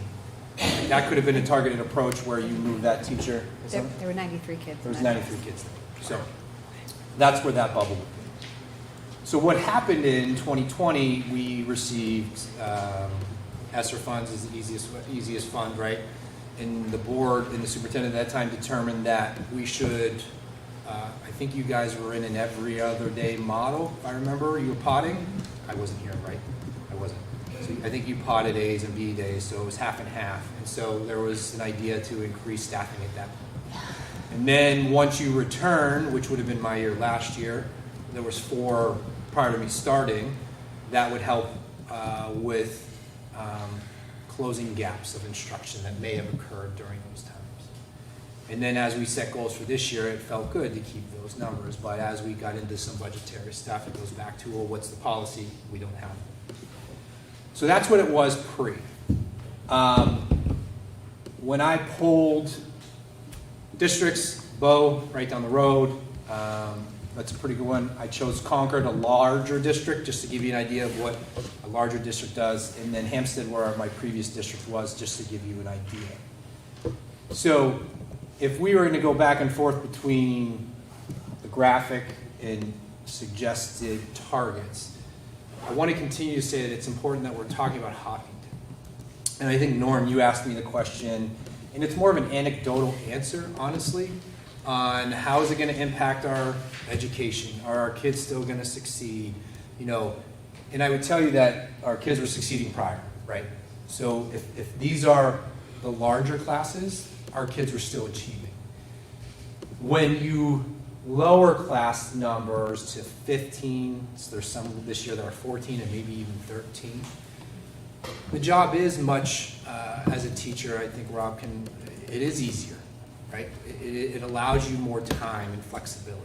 That could have been a targeted approach where you move that teacher. There were 93 kids. There was 93 kids there. So that's where that bubble would be. So what happened in 2020, we received ESSER funds is the easiest fund, right? And the board and the superintendent at that time determined that we should I think you guys were in an every other day model, if I remember. You were potting? I wasn't here, right? I wasn't. So I think you potted A's and B days, so it was half and half. And so there was an idea to increase staffing at that point. And then once you return, which would have been my year last year, there was 4 prior to me starting, that would help with closing gaps of instruction that may have occurred during those times. And then as we set goals for this year, it felt good to keep those numbers. But as we got into some budgetary stuff, it goes back to, well, what's the policy? We don't have it. So that's what it was pre. When I polled districts, Bow, right down the road, that's a pretty good one. I chose Concord, a larger district, just to give you an idea of what a larger district does, and then Hampstead, where my previous district was, just to give you an idea. So if we were going to go back and forth between the graphic and suggested targets, I want to continue to say that it's important that we're talking about Hopkinton. And I think, Norm, you asked me the question, and it's more of an anecdotal answer, honestly, on how is it going to impact our education? Are our kids still going to succeed? You know, and I would tell you that our kids were succeeding prior, right? So if these are the larger classes, our kids were still achieving. When you lower class numbers to 15, so there's some this year that are 14 and maybe even 13, the job is much, as a teacher, I think Rob it is easier. Right? It allows you more time and flexibility.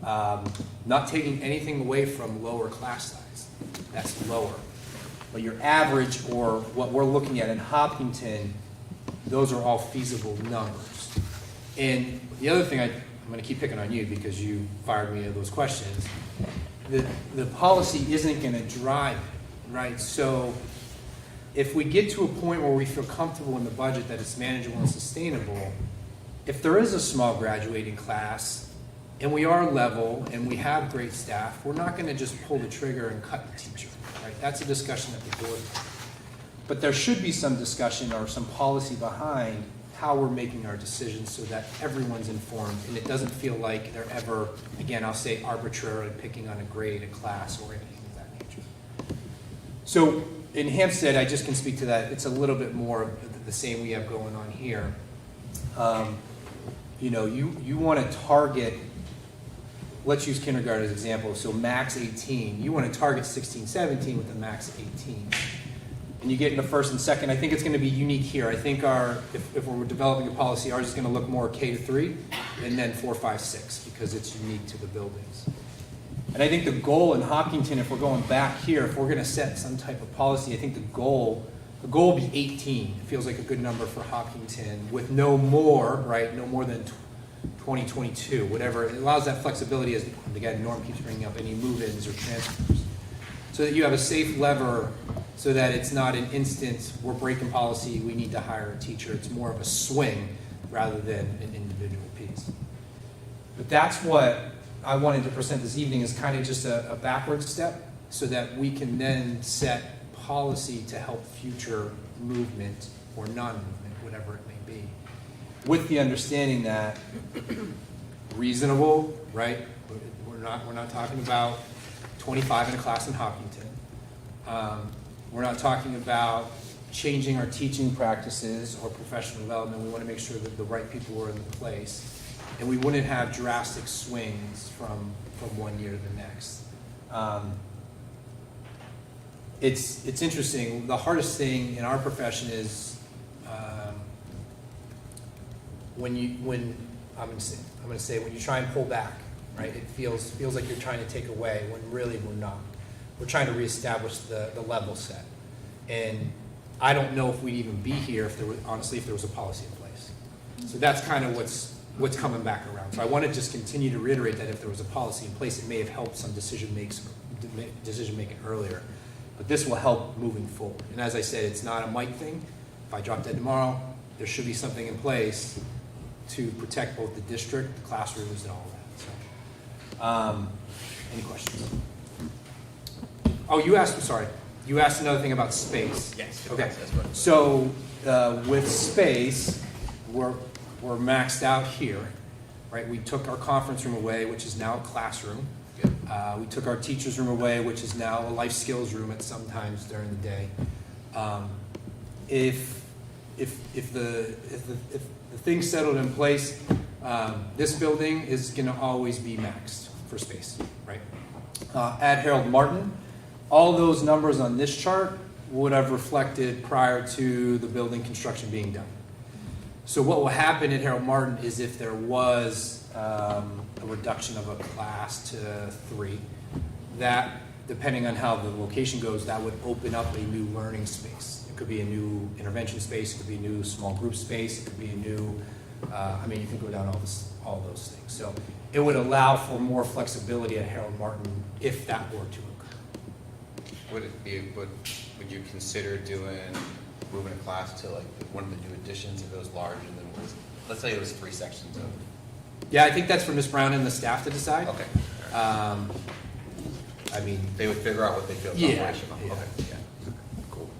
Not taking anything away from lower class size. That's lower. But your average, or what we're looking at in Hopkinton, those are all feasible numbers. And the other thing, I'm going to keep picking on you because you fired me of those questions. The policy isn't going to drive it, right? So if we get to a point where we feel comfortable in the budget that it's manageable and sustainable, if there is a small graduating class and we are level and we have great staff, we're not going to just pull the trigger and cut the teacher, right? That's a discussion at the board. But there should be some discussion or some policy behind how we're making our decisions so that everyone's informed and it doesn't feel like they're ever, again, I'll say arbitrarily picking on a grade, a class, or anything of that nature. So in Hampstead, I just can speak to that. It's a little bit more of the same we have going on here. You know, you want to target, let's use kindergarten as an example, so max 18. You want to target 16, 17 with a max 18. And you get into first and second, I think it's going to be unique here. I think if we're developing a policy, ours is going to look more K-3 and then 4, 5, 6 because it's unique to the buildings. And I think the goal in Hopkinton, if we're going back here, if we're going to set some type of policy, I think the goal will be 18. It feels like a good number for Hopkinton with no more, right? No more than 2022, whatever. It allows that flexibility as, again, Norm keeps bringing up any move-ins or transfers. So that you have a safe lever so that it's not an instant, we're breaking policy, we need to hire a teacher. It's more of a swing rather than an individual piece. But that's what I wanted to present this evening is kind of just a backward step so that we can then set policy to help future movement or non-movement, whatever it may be, with the understanding that reasonable, right? We're not talking about 25 in a class in Hopkinton. We're not talking about changing our teaching practices or professional development. We want to make sure that the right people are in place, and we wouldn't have drastic swings from one year to the next. It's interesting. The hardest thing in our profession is when I'm going to say when you try and pull back, right? It feels like you're trying to take away when really we're not. We're trying to reestablish the level set, and I don't know if we'd even be here if there was a policy in place. So that's kind of what's coming back around. So I want to just continue to reiterate that if there was a policy in place, it may have helped some decision making earlier. But this will help moving forward. And as I said, it's not a Mike thing. If I drop dead tomorrow, there should be something in place to protect both the district, the classrooms, and all of that. So, any questions? Oh, you asked another thing about space. Yes. Okay. So with space, we're maxed out here. right? We took our conference room away, which is now a classroom. We took our teacher's room away, which is now a life skills room at some times during the day. If the things settled in place, this building is going to always be maxed for space, right? At Harold Martin, all those numbers on this chart would have reflected prior to the building construction being done. So what will happen at Harold Martin is if there was a reduction of a class to 3, that, depending on how the location goes, that would open up a new learning space. It could be a new intervention space, it could be a new small group space, it could be a new, you can go down all those things. So it would allow for more flexibility at Harold Martin if that were to occur. Would you consider moving a class to like one of the new additions if it was large and then let's say it was 3 sections of? Yeah, I think that's for Ms. Brown and the staff to decide. Okay. They They would figure out what they feel is Yeah, operational. yeah. Okay, yeah. Cool.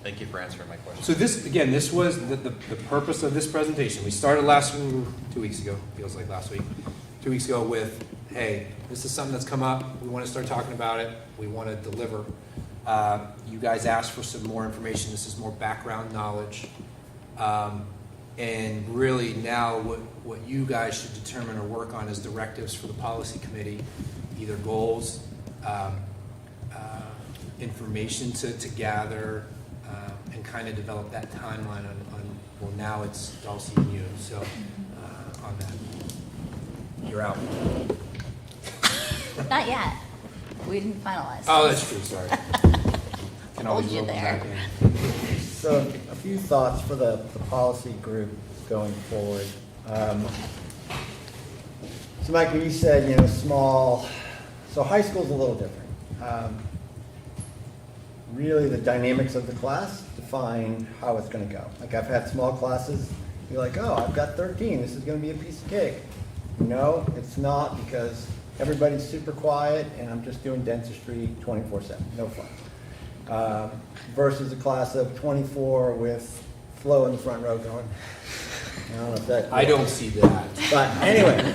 Thank you for answering my question. So this was the purpose of this presentation. We started 2 weeks ago, feels like last week, 2 weeks ago with, hey, this is something that's come up. We want to start talking about it. We want to deliver. You guys asked for some more information. This is more background knowledge. And really now what you guys should determine or work on is directives for the policy committee, either goals, information to gather, and kind of develop that timeline on well, now it's Dulcie and you. So on that, you're out. Not yet. We didn't finalize. Oh, that's true, sorry. Can always Hold you roll them there. back in. So a few thoughts for the policy group going forward. So Mike, when you said, small, so high school's a little different. Really the dynamics of the class define how it's going to go. Like I've had small classes, you're like, oh, I've got 13, this is going to be a piece of cake. No, it's not, because everybody's super quiet and I'm just doing dentistry 24/7, no fun. Versus a class of 24 with Flo in the front row going, I don't know if that. I don't see that. But anyway,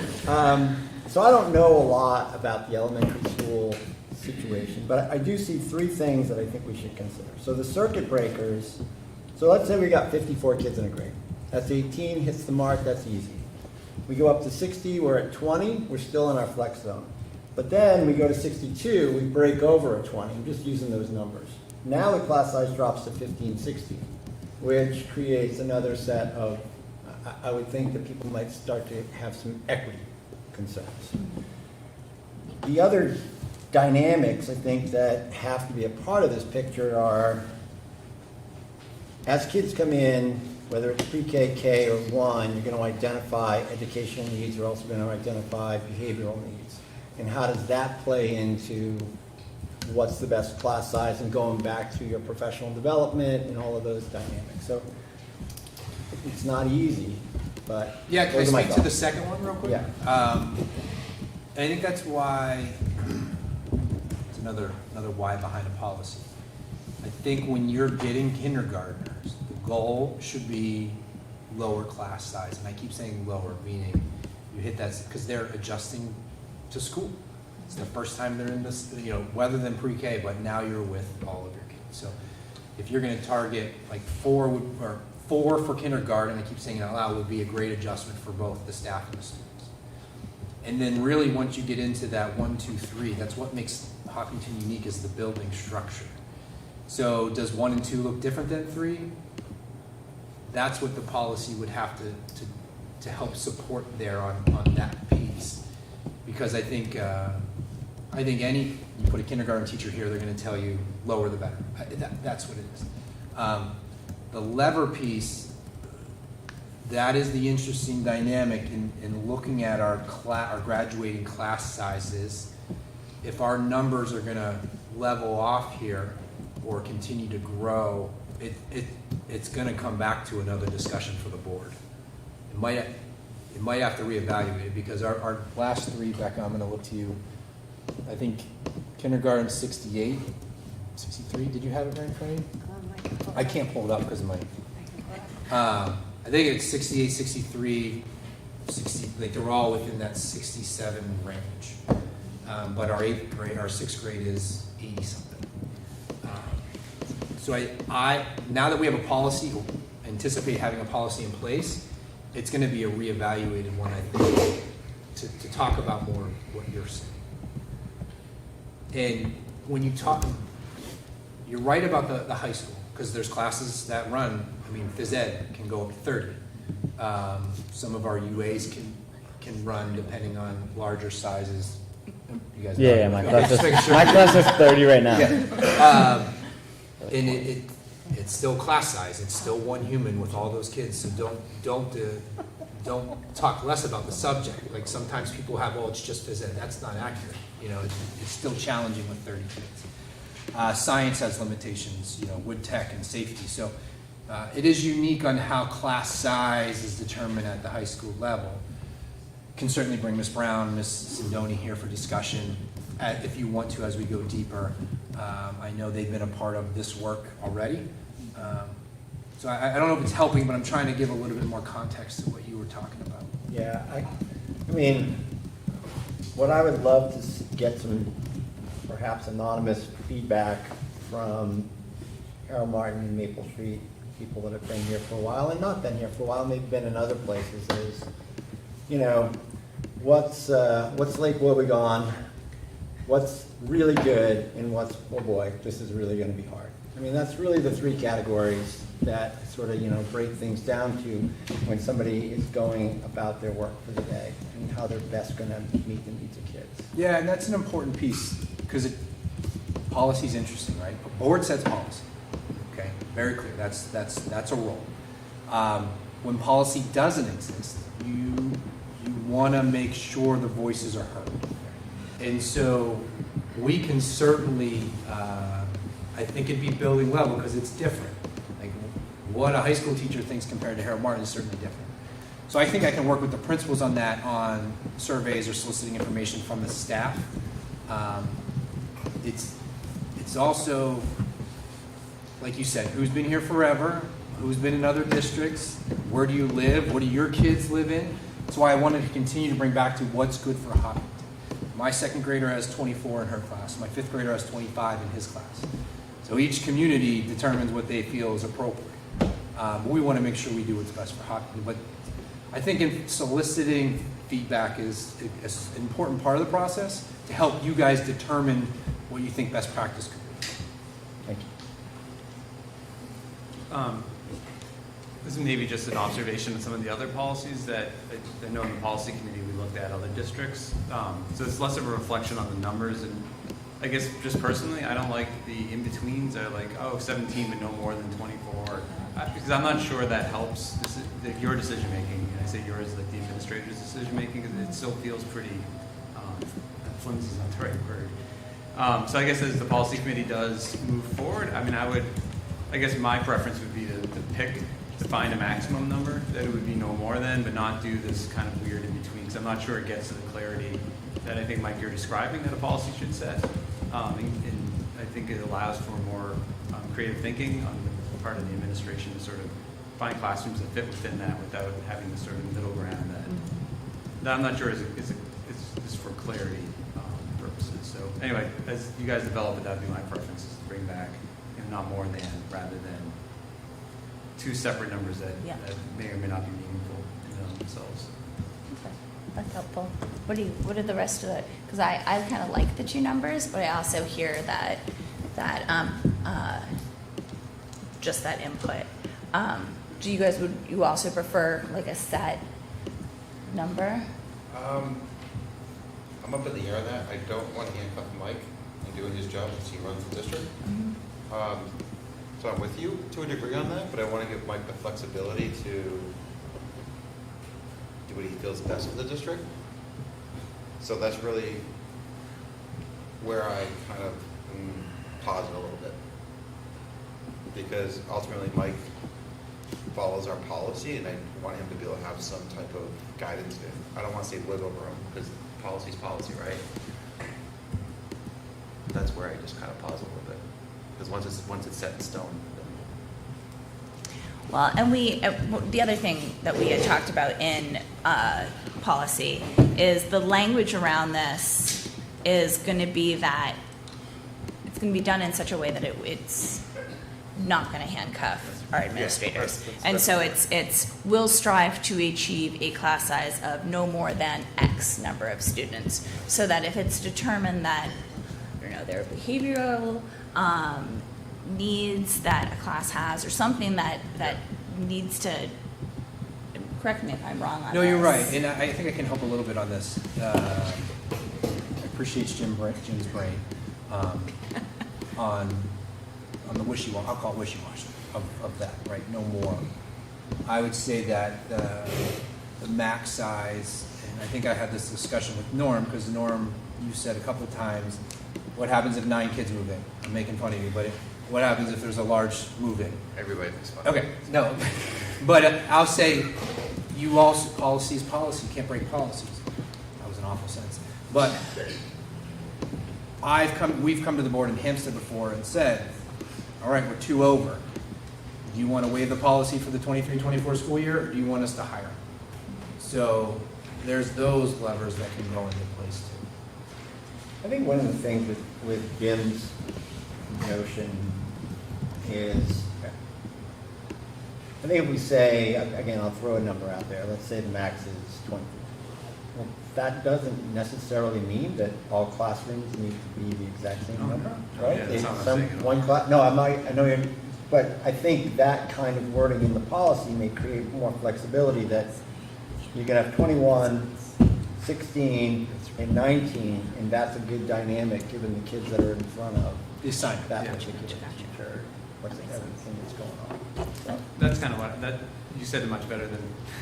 so I don't know a lot about the elementary school situation, but I do see 3 things that I think we should consider. So the circuit breakers, so let's say we got 54 kids in a grade. That's 18, hits the mark, that's easy. We go up to 60, we're at 20, we're still in our flex zone. But then we go to 62, we break over a 20, I'm just using those numbers. Now the class size drops to 15, 16, which creates another set of, I would think that people might start to have some equity concerns. The other dynamics, I think, that have to be a part of this picture are, as kids come in, whether it's pre-K, K, or 1, you're going to identify educational needs, you're also going to identify behavioral needs. And how does that play into what's the best class size and going back to your professional development and all of those dynamics. So it's not easy, but Yeah, can I those are my speak to the thoughts. second one real quick? Yeah. I think that's why, it's another why behind a policy. I think when you're getting kindergartners, the goal should be lower class size. And I keep saying lower, meaning you hit that, because they're adjusting to school. It's the first time they're in this, whether than pre-K, but now you're with all of your kids. So if you're going to target like 4 for kindergarten, I keep saying it out loud, would be a great adjustment for both the staff and the students. And then really once you get into that 1, 2, 3, that's what makes Hopkinton unique, is the building structure. So does 1 and 2 look different than 3? That's what the policy would have to help support there on that piece. Because I think you put a kindergarten teacher here, they're going to tell you lower the better. That's what it is. The lever piece, that is the interesting dynamic in looking at our graduating class sizes. If our numbers are going to level off here or continue to grow, it's going to come back to another discussion for the board. It might have to reevaluate it, because our last 3, Becca, I'm going to look to you. I think kindergarten 68, 63. Did you have it right in front of you? I can't pull it up because of my. I think it's 68, 63, 60, like they're all within that 67 range. But our 8th grade, our 6th grade is 80 something. So I now that we have a policy, anticipate having a policy in place, it's going to be a reevaluated one, I think, to talk about more what you're saying. And when you talk, you're right about the high school, because there's classes that run, I mean, phys ed can go up to 30. Some of our UAs can run depending on larger sizes. You guys know. Yeah, my Okay, class just making is sure. my class is 30 right now. Yeah. And it's still class size. It's still one human with all those kids. So don't talk less about the subject. Like sometimes people have, oh, it's just phys ed. That's not accurate. You know, it's still challenging with 30 kids. Science has limitations. You know, wood tech and safety. So it is unique on how class size is determined at the high school level. Can certainly bring Ms. Brown, Ms. Sindoni here for discussion if you want to as we go deeper. I know they've been a part of this work already. So I don't know if it's helping, but I'm trying to give a little bit more context to what you were talking about. Yeah, I mean, what I would love to get some perhaps anonymous feedback from Harold Martin and Maple Street, people that have been here for a while and not been here for a while, maybe been in other places, is, you know, what's Lake Wobegon, what's really good, and what's, oh boy, this is really going to be hard. I mean, that's really the three categories that sort of, you know, break things down to when somebody is going about their work for the day and how they're best going to meet the needs of kids. Yeah, and that's an important piece because policy is interesting, right? A board sets policy. Okay, very clear. That's a role. When policy doesn't exist, you want to make sure the voices are heard, and so we can certainly. I think it'd be building level because it's different. Like what a high school teacher thinks compared to Harold Martin is certainly different. So I think I can work with the principals on that, on surveys or soliciting information from the staff. It's also, like you said, who's been here forever, who's been in other districts, where do you live, what do your kids live in? That's why I wanted to continue to bring back to what's good for Hopkinton. My second grader has 24 in her class. My fifth grader has 25 in his class. So each community determines what they feel is appropriate. But we want to make sure we do what's best for Hopkinton. But I think in soliciting feedback is an important part of the process to help you guys determine what you think best practice could be. Thank you. This is maybe just an observation of some of the other policies that I know in the policy committee we looked at other districts. So it's less of a reflection on the numbers, and I guess just personally, I don't like the in-betweens. I like, 17 but no more than 24, because I'm not sure that helps your decision making. And I say yours, like the administrator's decision making, because it still feels pretty flimsy is not the right word. So I guess as the policy committee does move forward, I mean, I guess my preference would be to find a maximum number that it would be no more than, but not do this kind of weird in between, because I'm not sure it gets to the clarity that I think, Mike, you're describing that a policy should set. And I think it allows for more creative thinking on the part of the administration to sort of find classrooms that fit within that without having this sort of middle ground that I'm not sure is for clarity purposes. So anyway, as you guys develop it, that'd be my preference, is to bring back, not more than, rather than two separate numbers that may or may not be meaningful in and of themselves. Okay, that's helpful. What are the rest of the, because I kind of like the two numbers, but I also hear that just that input. Do you guys, would you also prefer like a set number? I'm up in the air on that. I don't want to handcuff Mike in doing his job as he runs the district. So I'm with you to a degree on that, but I want to give Mike the flexibility to do what he feels best for the district. So that's really where I kind of pause it a little bit. Because ultimately Mike follows our policy, and I want him to be able to have some type of guidance. I don't want to say wiggle room, because policy's policy, right? That's where I just kind of pause a little bit. Because once it's set in stone. Well, and the other thing that we had talked about in policy is the language around this is going to be that it's going to be done in such a way that it's not going to handcuff our administrators. And so it's we'll strive to achieve a class size of no more than X number of students, so that if it's determined that, I don't know, there are behavioral needs that a class has, or something that needs to, correct me if I'm wrong on No, this. you're right, and I think I can help a little bit on this. I appreciate Jim's brain on the wishy-washy, I'll call it wishy-washy of that, right? No more. I would say that the max size, and I think I had this discussion with Norm, because Norm, you said a couple of times, what happens if 9 kids move in? I'm making fun of you, but what happens if there's a large move-in? Everybody thinks fine. Okay, no, but I'll say, you also, policy is policy, you can't break policies. That was an awful sentence. But we've come to the board in Hampstead before and said, all right, we're 2 over. Do you want to waive the policy for the 23-24 school year, or do you want us to hire? So there's those levers that can go into place too. I think one of the things with Jim's notion is, I think if we say, again, I'll throw a number out there, let's say the max is 20. Well, that doesn't necessarily mean that all classrooms need to be the exact same number, right? Yeah, that's not what I'm Some- saying at all. one class, no, I'm not, I know you're, but I think that kind of wording in the policy may create more flexibility, that you can have 21, 16, and 19, and that's a good dynamic given the kids that are in front of The assignment. that Yeah. particular teacher, what's everything that's going on. So, That's kind of what, you said it much better than,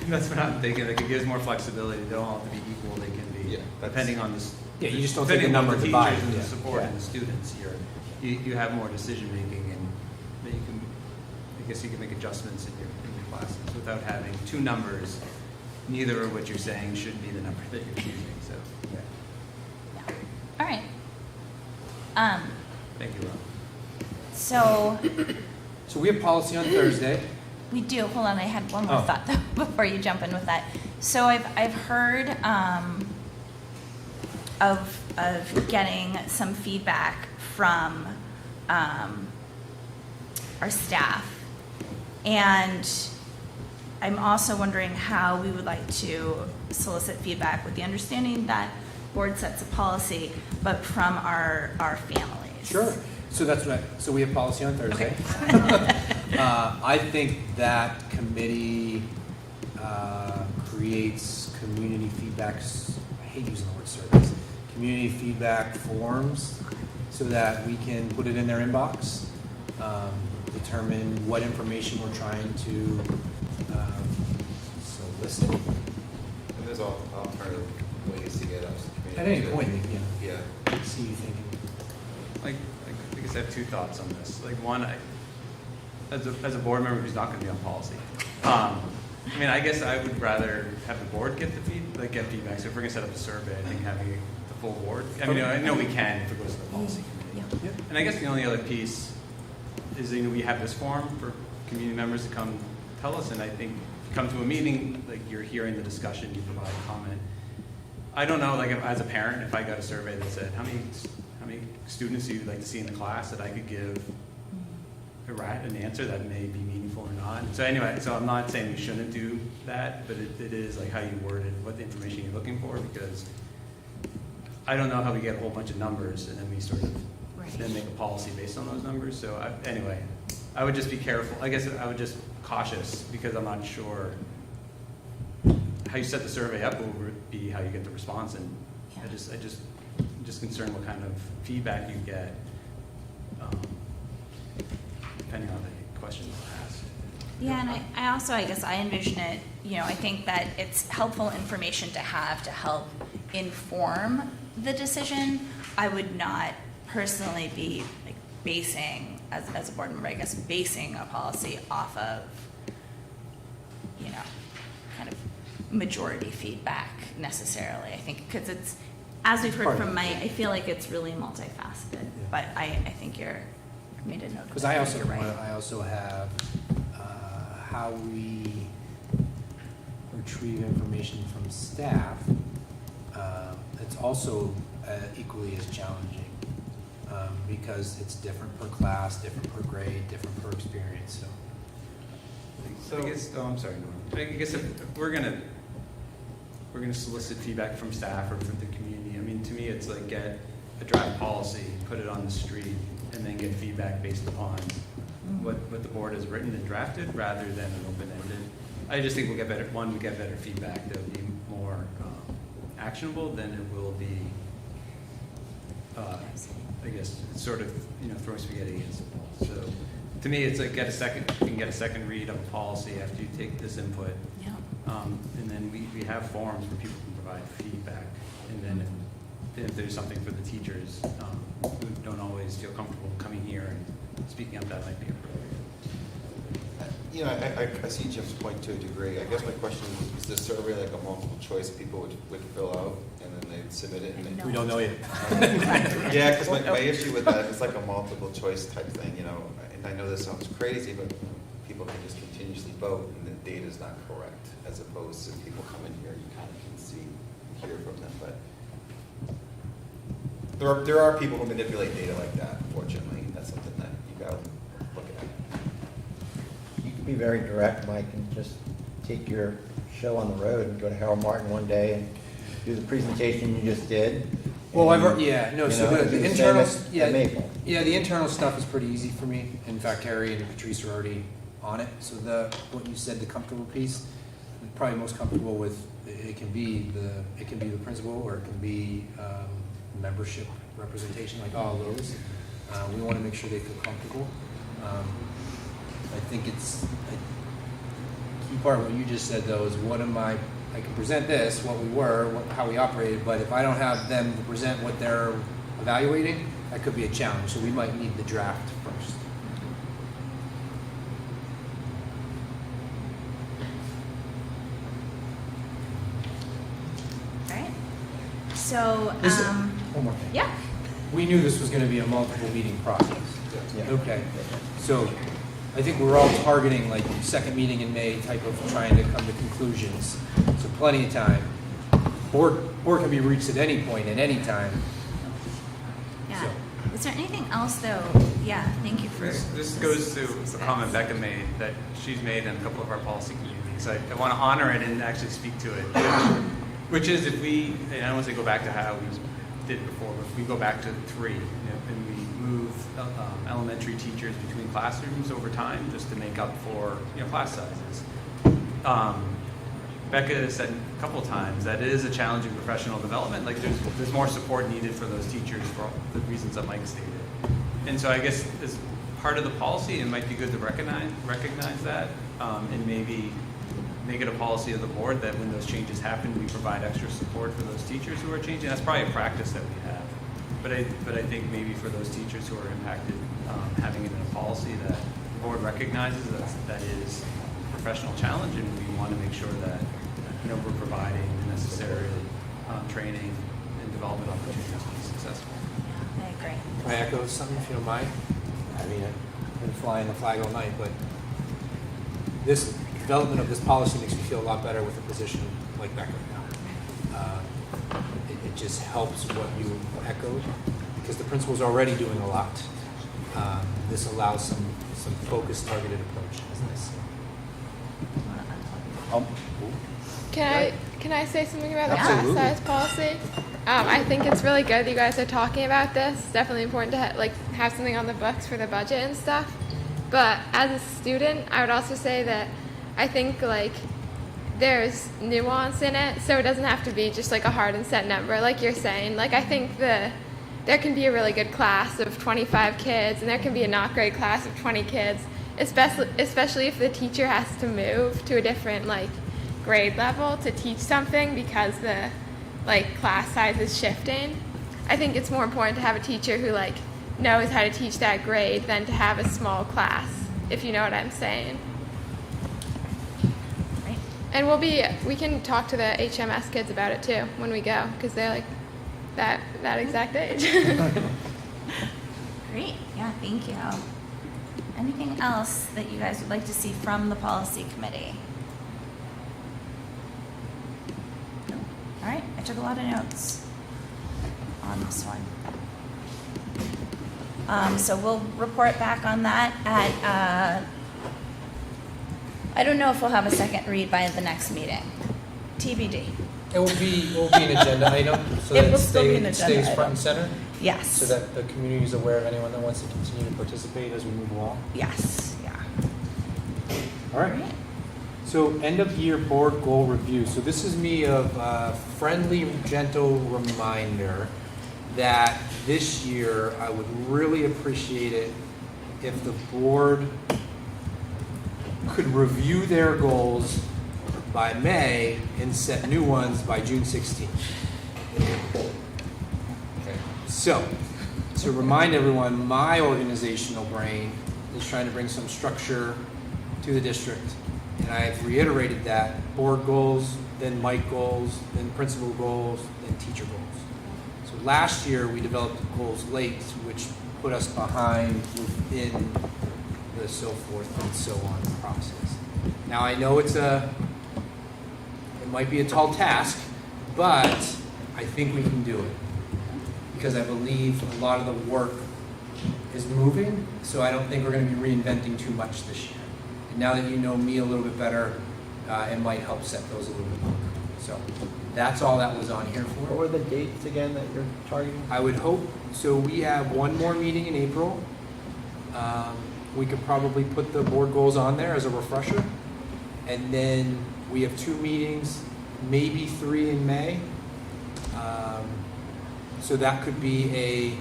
that's what I'm thinking, like, it gives more flexibility, they don't all have to be equal, they can be, Yeah, that's- depending on this. Yeah, you just don't take a depending on number the to divide, teachers and yeah. the support Yeah. and the students, you have more decision-making, and that you can, I guess you can make adjustments in your classes without having 2 numbers, neither of what you're saying should be the number that you're choosing, so, Yeah. All right. thank you, Rob. So So we have policy on Thursday. we do. Hold on, I had one more Oh. thought though before you jump in with that. So I've heard of getting some feedback from our staff, and I'm also wondering how we would like to solicit feedback with the understanding that board sets a policy, but from our families. Sure. So that's what, so we have policy on Thursday. I think that committee creates community feedbacks, I hate using the word surveys, community feedback forms so that we can put it in their inbox, determine what information we're trying to solicit. And there's all alternative ways to get us to community. At any too. point, Yeah. see you thinking. I guess I have 2 thoughts on this. Like, one, as a board member who's not going to be on policy, I mean, I guess I would rather have the board get get feedback. So if we're going to set up a survey, I think having the full board. I mean, I know we can if it goes to the policy committee. Yeah. And I guess the only other piece is, we have this forum for community members to come tell us, and I think if you come to a meeting, like, you're hearing the discussion, you provide comment. I don't know, like, as a parent, if I got a survey that said, how many students do you like to see in the class, that I could give an answer that may be meaningful or not. So anyway, so I'm not saying we shouldn't do that, but it is like how you word it, what information you're looking for, because I don't know how we get a whole bunch of numbers and then we sort of then make a policy based on those numbers. So anyway, I would just be careful. I guess I would just cautious, because I'm not sure how you set the survey up will be how you get the response, and I'm just concerned what kind of feedback you get, depending on the questions asked. Yeah, and I also, I guess I envision it, I think that it's helpful information to have to help inform the decision. I would not personally be like basing, as a board member, I guess, basing a policy off of, kind of majority feedback necessarily. I think, because it's, as we've heard from Mike, I feel like it's really multifaceted, but I think you're made a note. Because I also you're right. have how we retrieve information from staff, it's also equally as challenging because it's different per class, different per grade, different per experience. So I guess, I'm sorry, Norm. I guess if we're gonna solicit feedback from staff or from the community, I mean, to me, it's like get a draft policy, put it on the street, and then get feedback based upon what the board has written and drafted, rather than an open-ended. I just think we'll get better, we get better feedback that will be more actionable than it will be, I guess, sort of, throwing spaghetti against the wall. So, to me, it's like you can get a second read of a policy after you take this input. Yeah. And then we have forums where people can provide feedback. And then if there's something for the teachers who don't always feel comfortable coming here and speaking up, that might be appropriate. I see Jim's point to a degree. I guess my question is this survey like a multiple choice people would fill out and then they'd submit it? And we don't know yet. Yeah, because my issue with that, it's like a multiple choice type thing, and I know this sounds crazy, but people can just continuously vote and the data's not correct, as opposed to people come in here, you kind of can hear from them. But there are people who manipulate data like that, unfortunately. That's something that you got to look at. You can be very direct, Mike, and just take your show on the road and go to Harold Martin one day and do the presentation you just did. Well, and, so do the the internal, same at Maple. the internal stuff is pretty easy for me. In fact, Harry and Patrice are already on it. So what you said, the comfortable piece, I'm probably most comfortable with. It can be the principal, or it can be membership representation, like all those. We want to make sure they feel comfortable. I think it's a key part of what you just said, though, is I can present this, what we were, how we operated, but if I don't have them to present what they're evaluating, that could be a challenge. So we might need the draft first. All right. So, One more thing. yeah. We knew this was going to be a multiple meeting process. Yeah. Okay. So I think we're all targeting like second meeting in May type of trying to come to conclusions. So plenty of time. Board can be reached at any point, at any time. Yeah. So. Is there anything else, though? Yeah, thank you for... This goes to a comment Becca made that she's made in a couple of our policy communities. I want to honor it and actually speak to it, which is if we, and I don't want to go back to how we did before, but if we go back to 3, and we move elementary teachers between classrooms over time just to make up for class sizes. Becca has said a couple of times that it is a challenging professional development. Like there's more support needed for those teachers for the reasons that Mike stated. And so I guess as part of the policy, it might be good to recognize that and maybe make it a policy of the board that when those changes happen, we provide extra support for those teachers who are changing. That's probably a practice that we have. But I think maybe for those teachers who are impacted, having it in a policy that the board recognizes that is a professional challenge, and we want to make sure that we're providing the necessary training and development opportunities to be successful. I agree. Can I echo something, if you don't mind? I mean, I've been flying the flag all night, but this development of this policy makes me feel a lot better with a position like Becca now. It just helps what you echoed, because the principal's already doing a lot. This allows some focused, targeted approach. Can I say something about the Absolutely. class size policy? I think it's really good that you guys are talking about this. It's definitely important to have something on the books for the budget and stuff. But as a student, I would also say that I think there's nuance in it, so it doesn't have to be just a hard and set number like you're saying. I think there can be a really good class of 25 kids, and there can be a not great class of 20 kids, especially if the teacher has to move to a different grade level to teach something because the class size is shifting. I think it's more important to have a teacher who knows how to teach that grade than to have a small class, if you know what I'm saying. Right. And we can talk to the HMS kids about it too when we go, because they're that exact age. Great. Yeah, thank you. Anything else that you guys would like to see from the policy committee? No? All right, I took a lot of notes on this one. So we'll report back on that at, I don't know if we'll have a second read by the next meeting. TBD. It will be an agenda item, so It that will still be an it agenda stays front and item. center, Yes. so that the community is aware of anyone that wants to continue to participate as we move along. Yes, yeah. All right. So end of year board goal review. So this is me of friendly, gentle reminder that this year I would really appreciate it if the board could review their goals by May and set new ones by June 16th. Okay. So, to remind everyone, my organizational brain is trying to bring some structure to the district. And I have reiterated that board goals, then Mike goals, then principal goals, then teacher goals. So last year, we developed goals late, which put us behind within the so forth and so on process. Now, I know it might be a tall task, but I think we can do it. Because I believe a lot of the work is moving, so I don't think we're going to be reinventing too much this year. And now that you know me a little bit better, it might help set those a little bit more. So that's all that was on here What for. were the dates again that you're targeting? I would hope, so we have one more meeting in April. We could probably put the board goals on there as a refresher. And then we have 2 meetings, maybe 3 in May. So that could be a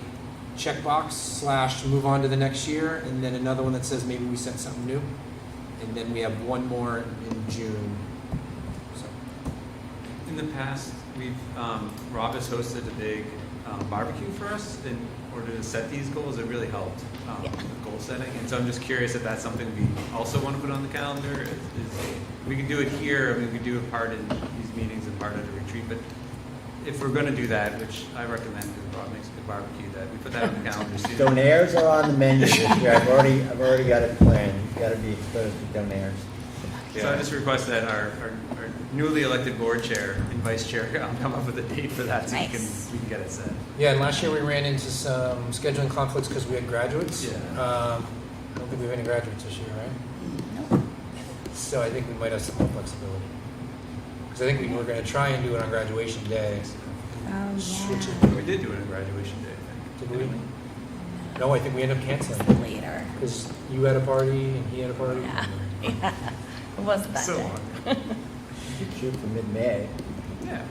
checkbox / move on to the next year, and then another one that says maybe we set something new. And then we have one more in June. So. In the past, Rob has hosted a big barbecue for us in order to set these goals. It really helped with goal setting. And so I'm just curious if that's something we also want to put on the calendar. We could do it here. I mean, we could do it part in these meetings and part at a retreat. But if we're going to do that, which I recommend because Rob makes a good barbecue, that we put that on the calendar soon. Donaires are on the menu this year. I've already got it planned. You've got to be exposed to donaires. So I just request that our newly elected board chair and vice chair come up with a date for that so Nice. we can get it set. Yeah, and last year we ran into some scheduling conflicts because we had graduates. Yeah. I don't think we have any graduates this year, right? Nope. So I think we might have some more flexibility. Because I think we were going to try and do it on graduation day. Oh, Switch yeah. We did do it on graduation day, I think. Did we? No, I think we ended up canceling Later. because you had a party and he had a party. Yeah. Yeah. It wasn't that So day. long. You could shoot for mid-May. Yeah.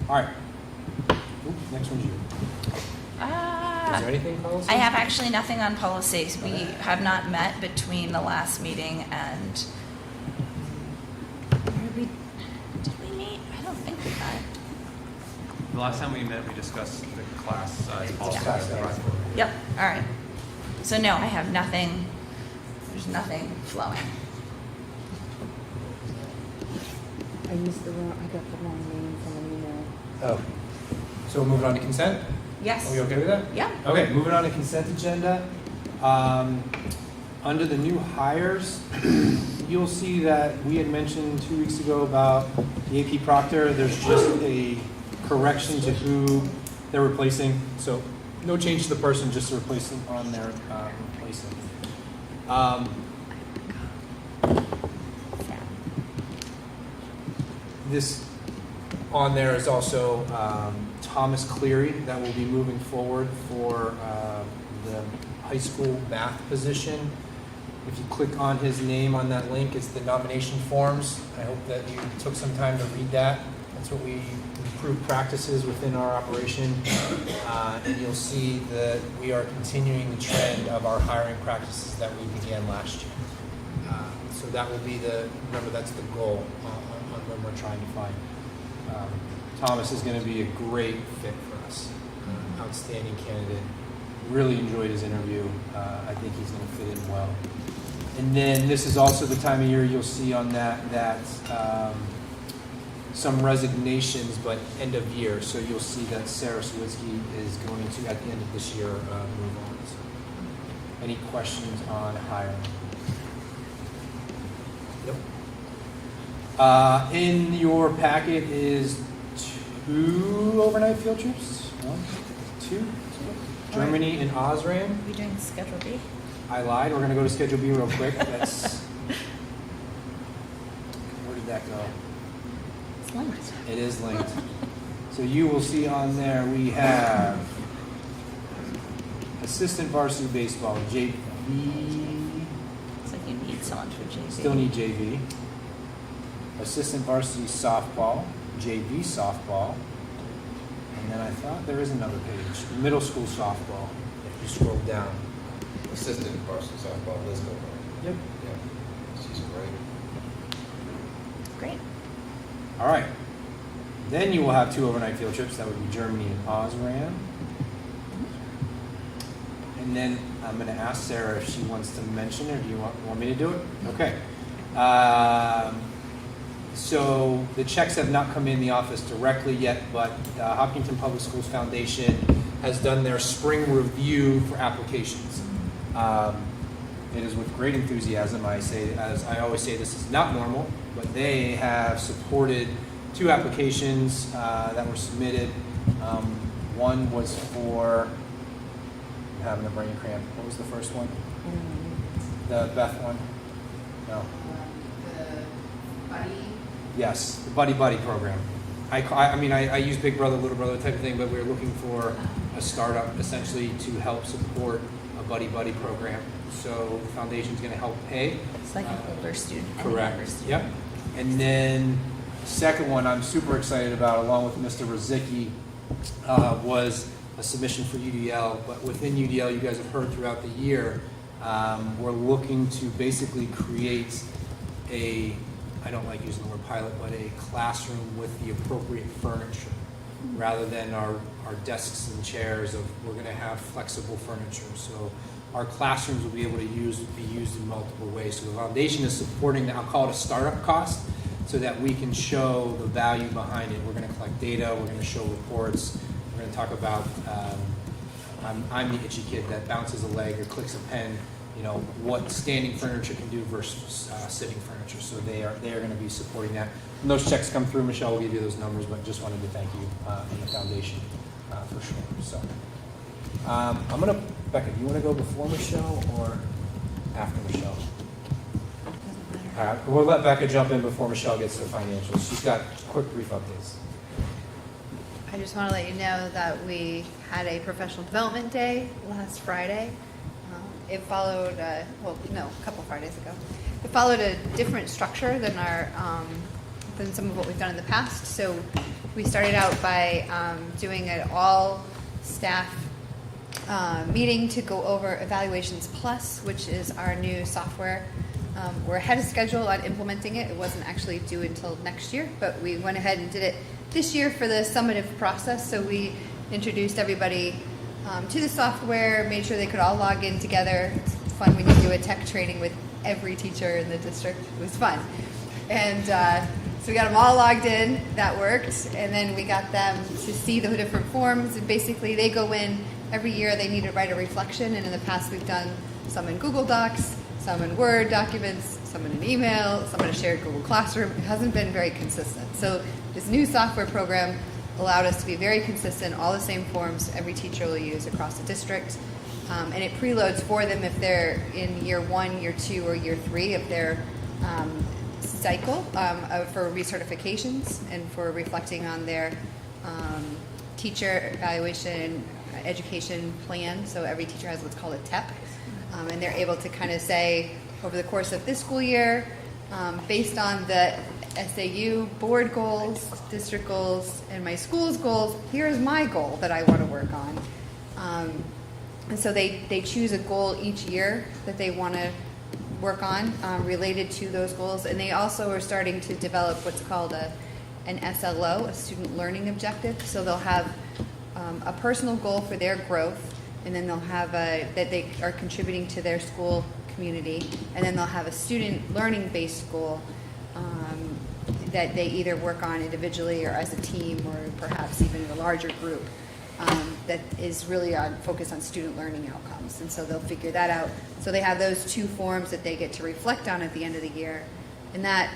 All right. Oops, next one's you. Is there anything policy? I have actually nothing on policies. We have not met between the last meeting and, did we meet? I don't think we met. The last time we met, we discussed the class size policy. Yeah. Yep, all right. So no, I have nothing, there's nothing flowing. I used the wrong, I got the wrong name from an email. Oh. So we're moving on to consent? Yes. Are we okay with that? Yeah. Okay, moving on to consent agenda. Under the new hires, you'll see that we had mentioned 2 weeks ago about the AP Proctor. There's just a correction to who they're replacing. So no change to the person, just a replacement on their replacement. This on there is also Thomas Cleary that will be moving forward for the high school math position. If you click on his name on that link, it's the nomination forms. I hope that you took some time to read that. That's what we improve practices within our operation. And you'll see that we are continuing the trend of our hiring practices that we began last year. So that will be remember that's the goal on when we're trying to find. Thomas is going to be a great fit for us. Outstanding candidate. Really enjoyed his interview. I think he's going to fit in well. And then this is also the time of year you'll see on that some resignations, but end of year. So you'll see that Sarah Sawicki is going to, at the end of this year, move on. So, any questions on hiring? Yep. In your packet is 2 overnight field trips. 1, 2. Germany and Osram. We're doing Schedule B. I lied. We're going to go to Schedule B real quick. That's where did that go? It's linked. It is linked. So you will see on there we have assistant varsity baseball, JV. It's like you need someone for JV. Still need JV. Assistant varsity softball, JV softball. And then I thought there is another page. Middle school softball. If you scroll down. Assistant varsity softball, let's go. Yep. Yeah, she's great. Great. All right. Then you will have 2 overnight field trips. That would be Germany and Osram. And then I'm going to ask Sarah if she wants to mention it, or do you want me to do it? Okay. So the checks have not come in the office directly yet, but Hopkinton Public Schools Foundation has done their spring review for applications. It is with great enthusiasm. As I always say, this is not normal, but they have supported 2 applications that were submitted. One was for, I'm having a brain cramp. What was the first one? The Beth one? No. The buddy. Yes, the Buddy Buddy program. I use Big Brother, Little Brother type of thing, but we're looking for a startup essentially to help support a Buddy Buddy program. So the foundation's going to help pay. It's like an older student. any Correct. younger student. Yep. And then the second one I'm super excited about, along with Mr. Rozicki, was a submission for UDL. But within UDL, you guys have heard throughout the year, we're looking to basically create I don't like using the word pilot, but a classroom with the appropriate furniture, rather than our desks and chairs. We're going to have flexible furniture. So our classrooms will be able to be used in multiple ways. So the foundation is supporting that. I'll call it a startup cost, so that we can show the value behind it. We're going to collect data. We're going to show reports. We're going to talk about, I'm the itchy kid that bounces a leg or clicks a pen, what standing furniture can do versus sitting furniture. So they are going to be supporting that. When those checks come through, Michelle will give you those numbers, but just wanted to thank you and the foundation for sure. So I'm going to, Becca, do you want to go before Michelle or after Michelle? All right, we'll let Becca jump in before Michelle gets to financials. She's got quick, brief updates. I just want to let you know that we had a professional development day last Friday. It followed, a couple Fridays ago. It followed a different structure than than some of what we've done in the past. So we started out by doing an all-staff meeting to go over Evaluations Plus, which is our new software. We're ahead of schedule on implementing it. It wasn't actually due until next year, but we went ahead and did it this year for the summative process. So we introduced everybody to the software, made sure they could all log in together. It's fun when you do a tech training with every teacher in the district. It was fun. And so we got them all logged in. That worked. And then we got them to see the different forms. And basically, they go in every year. They need to write a reflection. And in the past, we've done some in Google Docs, some in Word documents, some in an email, some in a shared Google Classroom. It hasn't been very consistent. So this new software program allowed us to be very consistent, all the same forms every teacher will use across the district. And it preloads for them if they're in year 1, year 2, or year 3 of their cycle for recertifications and for reflecting on their teacher evaluation education plan. So every teacher has what's called a TEP. And they're able to kind of say, over the course of this school year, based on the SAU board goals, district goals, and my school's goals, here is my goal that I want to work on. And so they choose a goal each year that they want to work on related to those goals. And they also are starting to develop what's called an SLO, a student learning objective. So they'll have a personal goal for their growth, and then they'll have that they are contributing to their school community, and then they'll have a student learning based goal that they either work on individually or as a team or perhaps even a larger group that is really focused on student learning outcomes. And so they'll figure that out. So they have those 2 forms that they get to reflect on at the end of the year. And that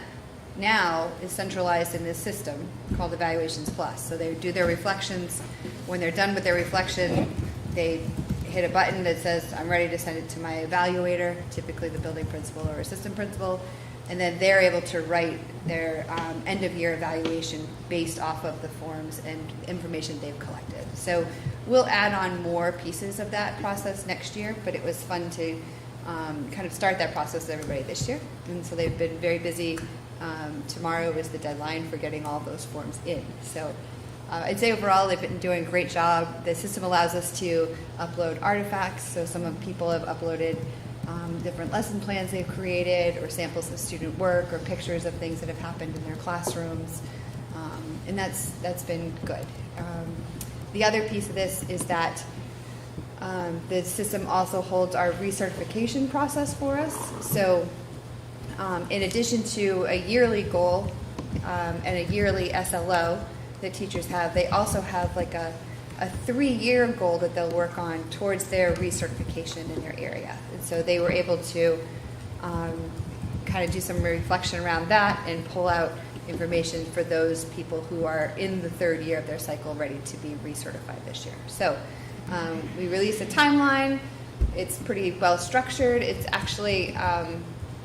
now is centralized in this system called Evaluations Plus. So they do their reflections. When they're done with their reflection, they hit a button that says, I'm ready to send it to my evaluator, typically the building principal or assistant principal, and then they're able to write their end-of-year evaluation based off of the forms and information they've collected. So we'll add on more pieces of that process next year, but it was fun to kind of start that process with everybody this year. And so they've been very busy. Tomorrow is the deadline for getting all those forms in. So I'd say overall they've been doing a great job. The system allows us to upload artifacts. So some of people have uploaded different lesson plans they've created or samples of student work or pictures of things that have happened in their classrooms. And that's been good. The other piece of this is that the system also holds our recertification process for us. So in addition to a yearly goal and a yearly SLO that teachers have, they also have like a 3-year goal that they'll work on towards their recertification in their area. And so they were able to kind of do some reflection around that and pull out information for those people who are in the 3rd year of their cycle ready to be recertified this year. So we released a timeline. It's pretty well structured. It's actually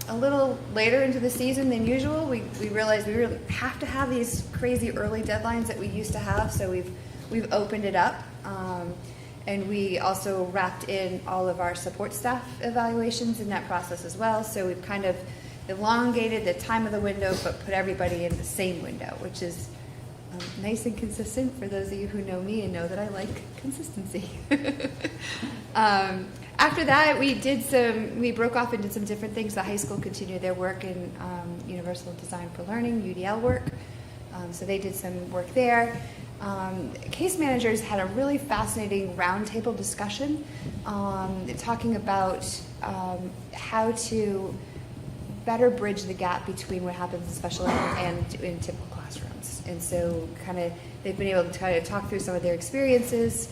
a little later into the season than usual. We realized we really have to have these crazy early deadlines that we used to have, so we've opened it up. And we also wrapped in all of our support staff evaluations in that process as well. So we've kind of elongated the time of the window, but put everybody in the same window, which is nice and consistent for those of you who know me and know that I like consistency. After that, we broke off and did some different things. The high school continued their work in Universal Design for Learning, UDL work. So they did some work there. Case managers had a really fascinating roundtable discussion talking about how to better bridge the gap between what happens in special ed and in typical classrooms. And so they've been able to kind of talk through some of their experiences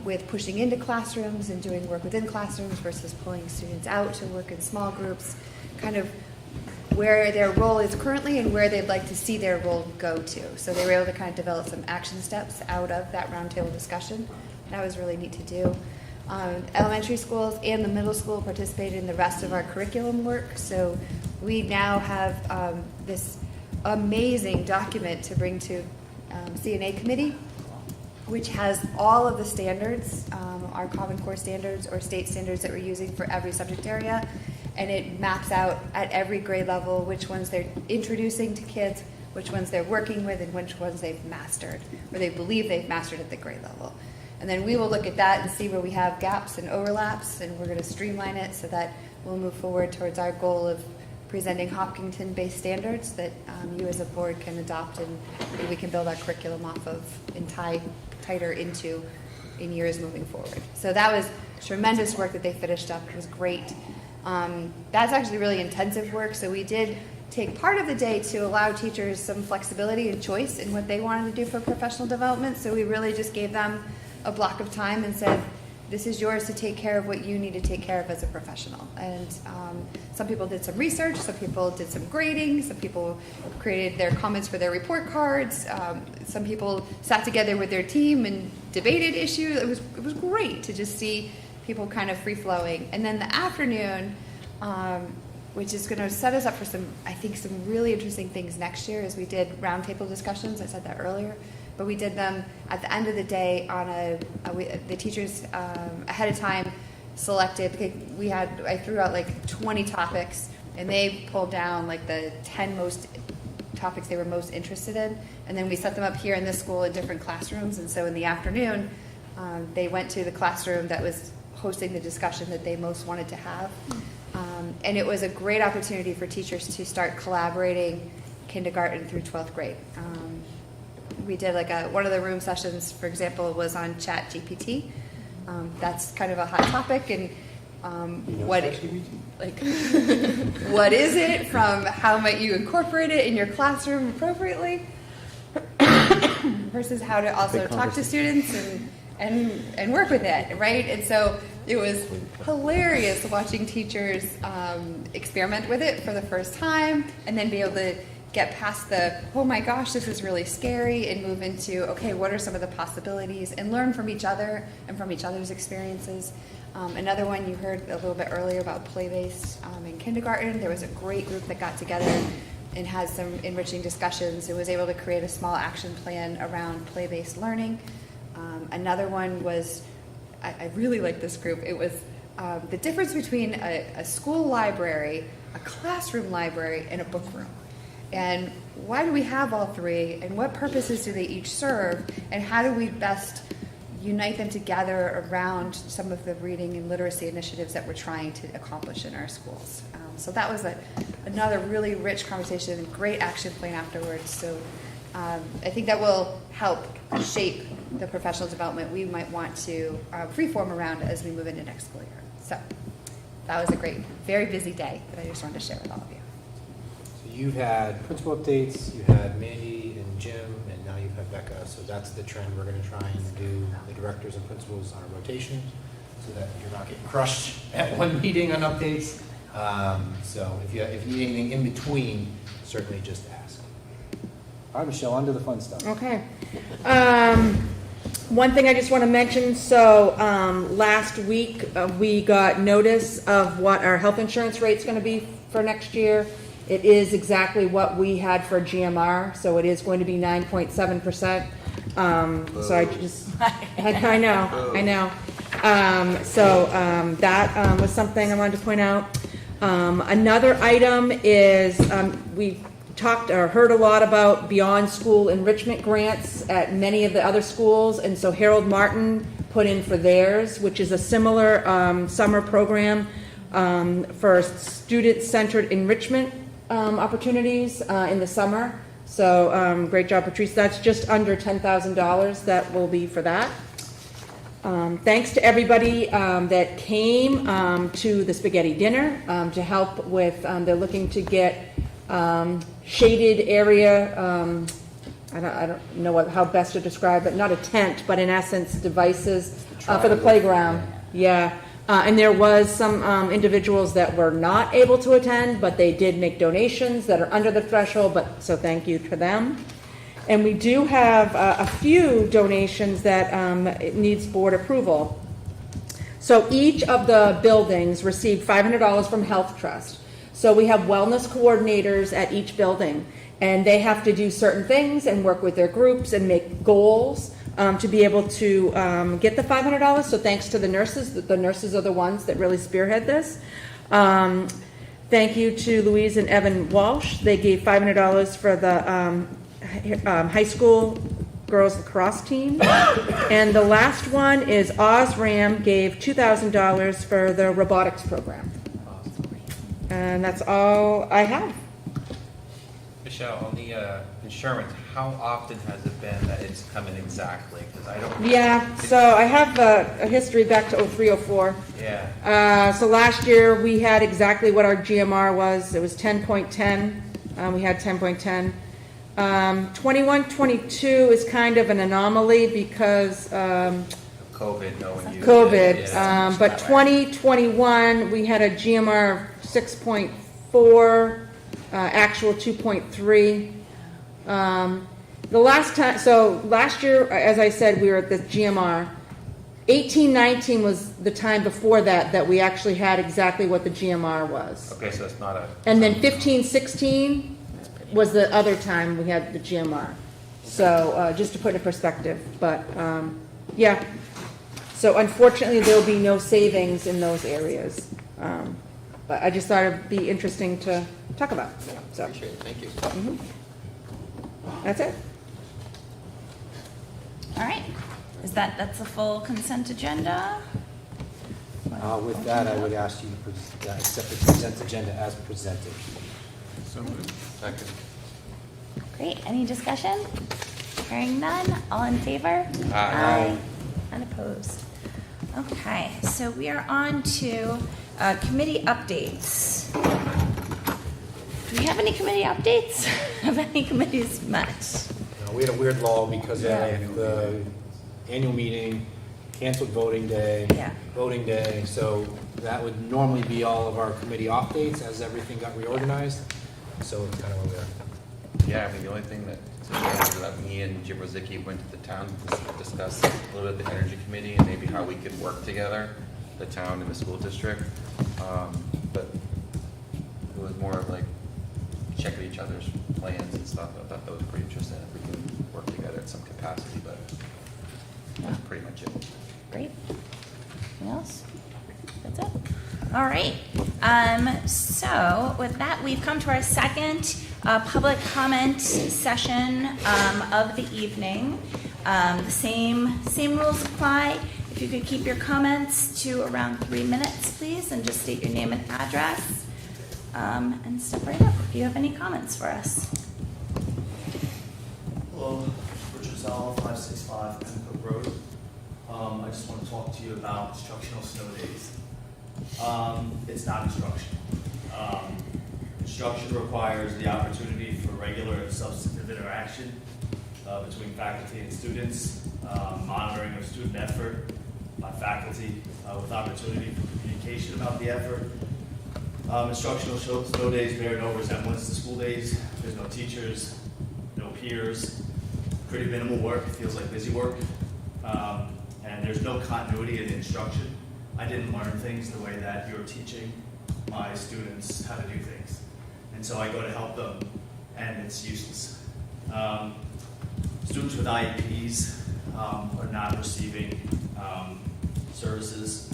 with pushing into classrooms and doing work within classrooms versus pulling students out to work in small groups, kind of where their role is currently and where they'd like to see their role go to. So they were able to kind of develop some action steps out of that roundtable discussion. That was really neat to do. Elementary schools and the middle school participated in the rest of our curriculum work. So we now have this amazing document to bring to CNA committee, which has all of the standards, our Common Core standards or state standards that we're using for every subject area. And it maps out at every grade level which ones they're introducing to kids, which ones they're working with, and which ones they've mastered, or they believe they've mastered at the grade level. And then we will look at that and see where we have gaps and overlaps, and we're going to streamline it so that we'll move forward towards our goal of presenting Hopkinton-based standards that you as a board can adopt and we can build our curriculum off of and tie tighter into in years moving forward. So that was tremendous work that they finished up. It was great. That's actually really intensive work, so we did take part of the day to allow teachers some flexibility and choice in what they wanted to do for professional development. So we really just gave them a block of time and said, this is yours to take care of what you need to take care of as a professional. And some people did some research, some people did some grading, some people created their comments for their report cards, some people sat together with their team and debated issues. It was great to just see people kind of free-flowing. And then the afternoon, which is going to set us up for some really interesting things next year, is we did roundtable discussions. I said that earlier. But we did them at the end of the day on the teachers ahead of time selected. I threw out like 20 topics, and they pulled down like the 10 most topics they were most interested in. And then we set them up here in this school in different classrooms. And so in the afternoon, they went to the classroom that was hosting the discussion that they most wanted to have. And it was a great opportunity for teachers to start collaborating kindergarten through 12th grade. We did one of the room sessions, for example, was on Chat GPT. That's kind of a hot topic, and what what is it, from how might you incorporate it in your classroom appropriately, versus how to also talk to students and work with it, right? And so it was hilarious watching teachers experiment with it for the first time, and then be able to get past the, oh my gosh, this is really scary, and move into, okay, what are some of the possibilities, and learn from each other and from each other's experiences. Another one you heard a little bit earlier about play-based in kindergarten. There was a great group that got together and had some enriching discussions and was able to create a small action plan around play-based learning. Another one was, I really like this group. It was the difference between a school library, a classroom library, and a book room. And why do we have all three, and what purposes do they each serve, and how do we best unite them together around some of the reading and literacy initiatives that we're trying to accomplish in our schools. So that was another really rich conversation and great action plan afterwards. So I think that will help shape the professional development we might want to freeform around as we move into next school year. So that was a great, very busy day that I just wanted to share with all of you. So you've had principal updates, you had Mandy and Jim, and now you've had Becca. So that's the trend. We're going to try and do the directors and principals on a rotation so that you're not getting crushed at one meeting on updates. So if you need anything in between, certainly just ask. All right, Michelle, on to the fun stuff. Okay. One thing I just want to mention, so last week we got notice of what our health insurance rate's going to be for next year. It is exactly what we had for GMR, so it is going to be 9.7%. So I just, I know. That was something I wanted to point out. Another item is we talked or heard a lot about beyond school enrichment grants at many of the other schools, and so Harold Martin put in for theirs, which is a similar summer program for student-centered enrichment opportunities in the summer. So great job, Patrice. That's just under $10,000 that will be for that. Thanks to everybody that came to the spaghetti dinner to help with, they're looking to get shaded area, I don't know how best to describe it, not a tent, but in essence devices for the playground. Yeah. And there was some individuals that were not able to attend, but they did make donations that are under the threshold, so thank you to them. And we do have a few donations that it needs board approval. So each of the buildings received $500 from Health Trust. So we have wellness coordinators at each building, and they have to do certain things and work with their groups and make goals to be able to get the $500. So thanks to the nurses are the ones that really spearhead this. Thank you to Louise and Evan Walsh. They gave $500 for the high school girls lacrosse team. And the last one is Osram gave $2,000 for the robotics program. And that's all I have. Michelle, on the insurance, how often has it been that it's come in exactly? Because I don't. Yeah, so I have a history back to 0304. Yeah. So last year we had exactly what our GMR was. It was 10.10. We had 10.10. 21-22 is kind of an anomaly because COVID, no one used COVID. it. Yeah. But 2021 we had a GMR of 6.4, actual 2.3. The last time, so last year, as I said, we were at the GMR. 18-19 was the time before that we actually had exactly what the GMR was. Okay, so it's not a. And then 15-16 was the other time we had the GMR. So just to put it in perspective, but yeah. So unfortunately, there'll be no savings in those areas. But I just thought it'd be interesting to talk about. So Appreciate it, thank you. That's it. All right. That's the full consent agenda? With that, I would ask you to accept the consent agenda as presented. So moved. Second. Great. Any discussion? Hearing none. All in favor? Aye. Unopposed. Okay, so we are on to committee updates. Do we have any committee updates? Have any committees met? We had a weird lull because Yeah. of the annual meeting, canceled voting day. Yeah. Voting day, so that would normally be all of our committee updates as everything got reorganized. So it's kind of where we are. Yeah, I mean, the only thing that, is that me and Jim Rosicki went to the town to discuss a little bit of the energy committee and maybe how we could work together, the town and the school district. But it was more of like checking each other's plans and stuff. I thought that was pretty interesting if we could work together in some capacity, but that's pretty much it. Great. Anything else? That's it? All right. So with that, we've come to our second public comment session of the evening. The same rules apply. If you could keep your comments to around 3 minutes, please, and just state your name and address. And step right up if you have any comments for us. Hello, Richard Zell, 565 Pembroke Road. I just want to talk to you about instructional snow days. It's not instruction. Instruction requires the opportunity for regular and substantive interaction between faculty and students, monitoring of student effort by faculty with opportunity for communication about the effort. Instructional snow days bear no resemblance to school days. There's no teachers, no peers, pretty minimal work. It feels like busy work. And there's no continuity in the instruction. I didn't learn things the way that you're teaching my students how to do things. And so I go to help them, and it's useless. Students with IEPs are not receiving services.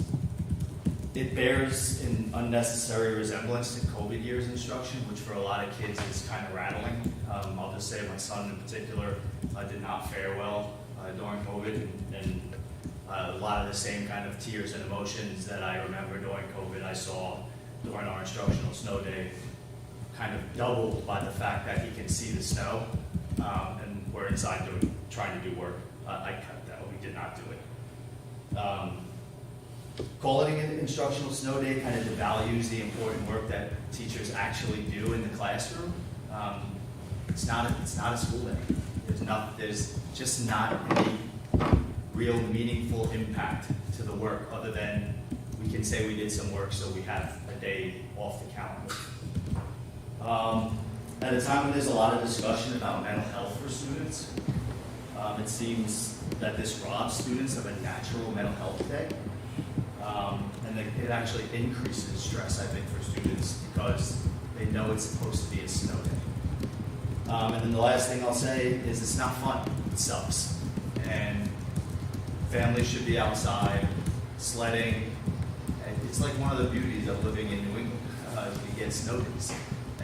It bears an unnecessary resemblance to COVID years instruction, which for a lot of kids is kind of rattling. I'll just say my son in particular did not fare well during COVID, and a lot of the same kind of tears and emotions that I remember during COVID I saw during our instructional snow day, kind of doubled by the fact that he can see the snow, and we're inside trying to do work. I cut that, we did not do it. Calling it an instructional snow day kind of devalues the important work that teachers actually do in the classroom. It's not a school day. There's just not any real meaningful impact to the work other than we can say we did some work so we have a day off the calendar. At a time when there's a lot of discussion about mental health for students, it seems that this robs students of a natural mental health day. And it actually increases stress, I think, for students because they know it's supposed to be a snow day. And then the last thing I'll say is it's not fun. It sucks. And families should be outside sledding. And it's like one of the beauties of living in New England. You get snow days,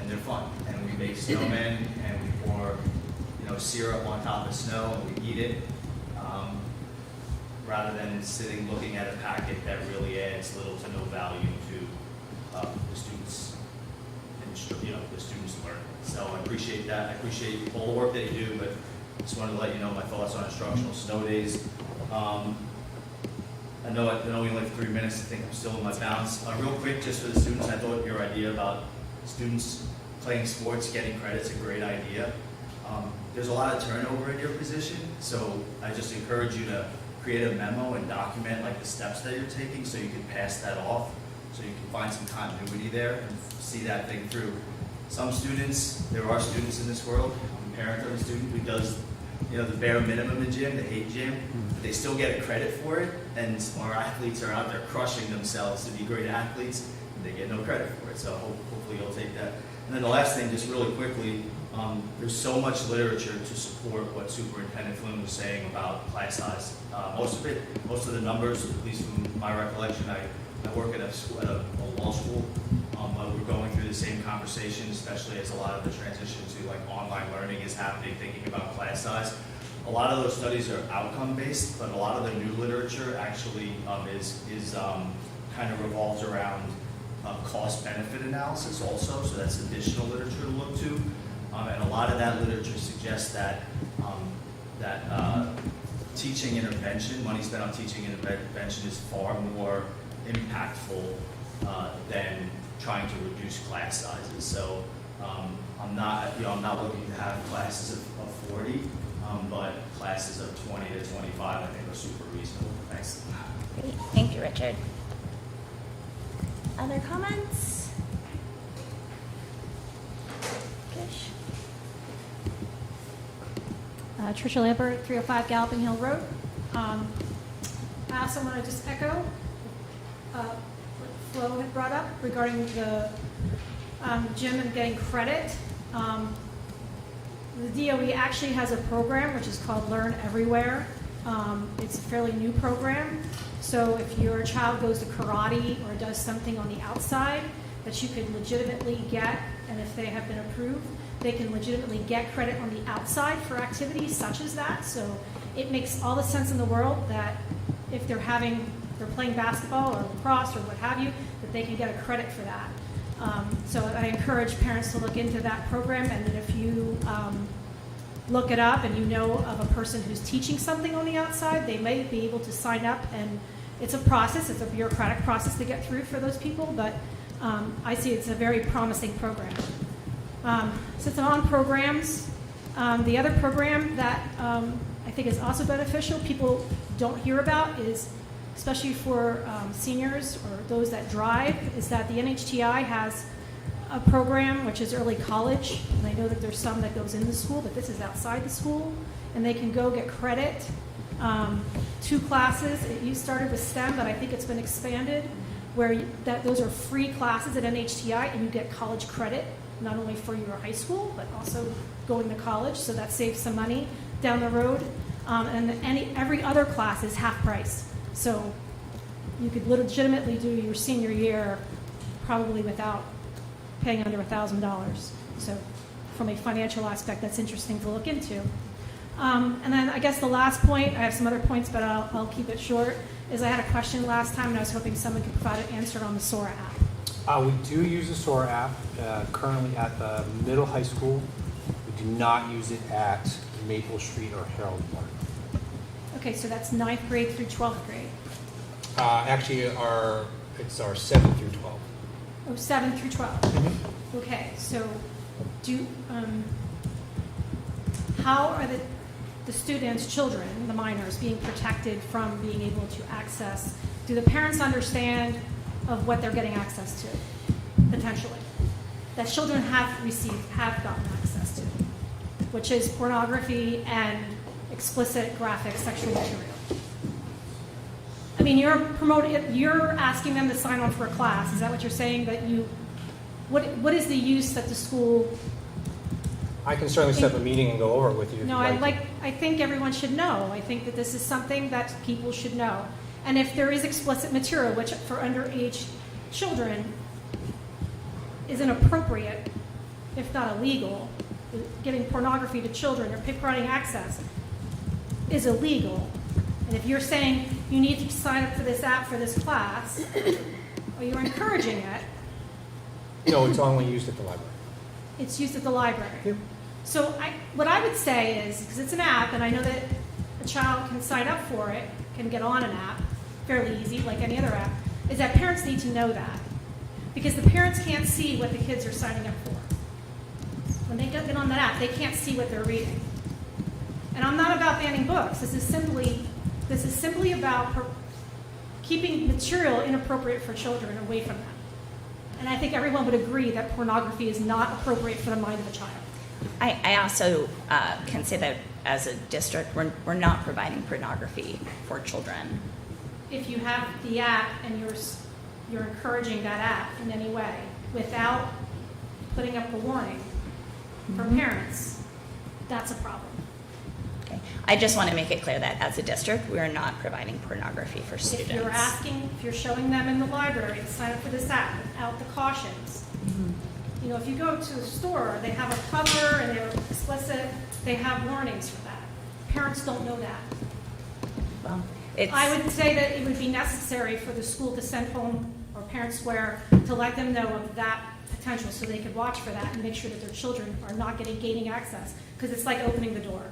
and they're fun. And we make snowmen, and we pour, syrup on top of snow, and we eat it. Rather than sitting looking at a packet that really adds little to no value to the students, and the students' learning. So I appreciate that. I appreciate all the work that you do, but just wanted to let you know my thoughts on instructional snow days. I know we only have 3 minutes. I think I'm still in my bounds. Real quick, just for the students, I thought your idea about students playing sports, getting credit's a great idea. There's a lot of turnover in your position, so I just encourage you to create a memo and document like the steps that you're taking so you can pass that off, so you can find some continuity there and see that thing through. Some students, there are students in this world, I'm a parent of a student who does the bare minimum in gym, they hate gym, but they still get a credit for it, and our athletes are out there crushing themselves to be great athletes, and they get no credit for it, so hopefully you'll take that. And then the last thing, just really quickly, there's so much literature to support what Superintendent Flynn was saying about class size. Most of the numbers, at least from my recollection, I work at a law school, but we're going through the same conversation, especially as a lot of the transition to like online learning is happening, thinking about class size. A lot of those studies are outcome based, but a lot of the new literature actually is kind of revolves around cost benefit analysis also, so that's additional literature to look to. And a lot of that literature suggests that teaching intervention, money spent on teaching intervention is far more impactful than trying to reduce class sizes. So I'm not looking to have classes of 40, but classes of 20 to 25 I think are super reasonable. Thanks. Great. Thank you, Richard. Other comments? Gish? Tricia Lambert, 305 Galloping Hill Road. I also want to just echo what Flo had brought up regarding the gym and getting credit. The DOE actually has a program which is called Learn Everywhere. It's a fairly new program. So if your child goes to karate or does something on the outside that you could legitimately get, and if they have been approved, they can legitimately get credit on the outside for activities such as that. So it makes all the sense in the world that if they're playing basketball or lacrosse or what have you, that they can get a credit for that. So I encourage parents to look into that program, and that if you look it up and you know of a person who's teaching something on the outside, they may be able to sign up. And it's a process, it's a bureaucratic process to get through for those people, but I see it's a very promising program. Since I'm on programs, the other program that I think is also beneficial, people don't hear about, is especially for seniors or those that drive, is that the NHTI has a program which is early college, and I know that there's some that goes in the school, but this is outside the school, and they can go get credit. 2 classes. It started with STEM, but I think it's been expanded, where those are free classes at NHTI, and you get college credit, not only for your high school, but also going to college, so that saves some money down the road. And every other class is half price. So you could legitimately do your senior year probably without paying under $1,000. So from a financial aspect, that's interesting to look into. And then I guess the last point, I have some other points, but I'll keep it short, is I had a question last time, and I was hoping someone could provide an answer on the SORA app. We do use the SOAR app currently at the middle high school. We do not use it at Maple Street or Harold Park. Okay, so that's 9th grade through 12th grade. Actually, it's our 7th through 12. Oh, 7 through 12. Mm-hmm. Okay, so how are the students, children, the minors, being protected from being able to access? Do the parents understand of what they're getting access to, potentially, that children have gotten access to, which is pornography and explicit graphic sexual material? I mean, you're asking them to sign on for a class. Is that what you're saying? That what is the use that the school? I can certainly set up a meeting and go over it with you. No, I think everyone should know. I think that this is something that people should know. And if there is explicit material, which for underage children is inappropriate, if not illegal, giving pornography to children or providing access is illegal. And if you're saying you need to sign up for this app for this class, or you're encouraging it, No, it's only used at the library. it's used at the library. Yep. So what I would say is, because it's an app, and I know that a child can sign up for it, can get on an app, fairly easy, like any other app, is that parents need to know that. Because the parents can't see what the kids are signing up for. When they get on that app, they can't see what they're reading. And I'm not about banning books. This is simply about keeping material inappropriate for children away from them. And I think everyone would agree that pornography is not appropriate for the mind of a child. I also can say that as a district, we're not providing pornography for children. If you have the app and you're encouraging that app in any way without putting up a warning for parents, that's a problem. Okay. I just want to make it clear that as a district, we are not providing pornography for students. If you're showing them in the library to sign up for this app without the cautions, you know, if you go to the store, they have a cover and they're explicit, they have warnings for that. Parents don't know that. Well, I would say that it would be necessary for the school to send home, or Parent Square, to let them know of that potential so they could watch for that and make sure that their children are not gaining access, because it's like opening the door.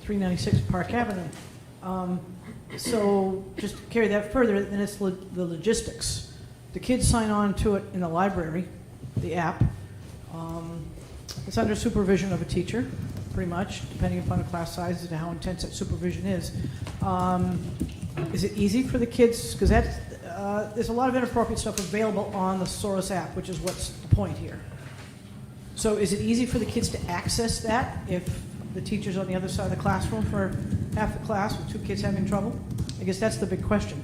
396 Park Avenue. So just to carry that further, then it's the logistics. The kids sign on to it in the library, the app. It's under supervision of a teacher, pretty much, depending upon the class size and how intense that supervision is. Is it easy for the kids? Because there's a lot of inappropriate stuff available on the Soros app, which is what's the point here. So is it easy for the kids to access that if the teacher's on the other side of the classroom for half the class with two kids having trouble? I guess that's the big question.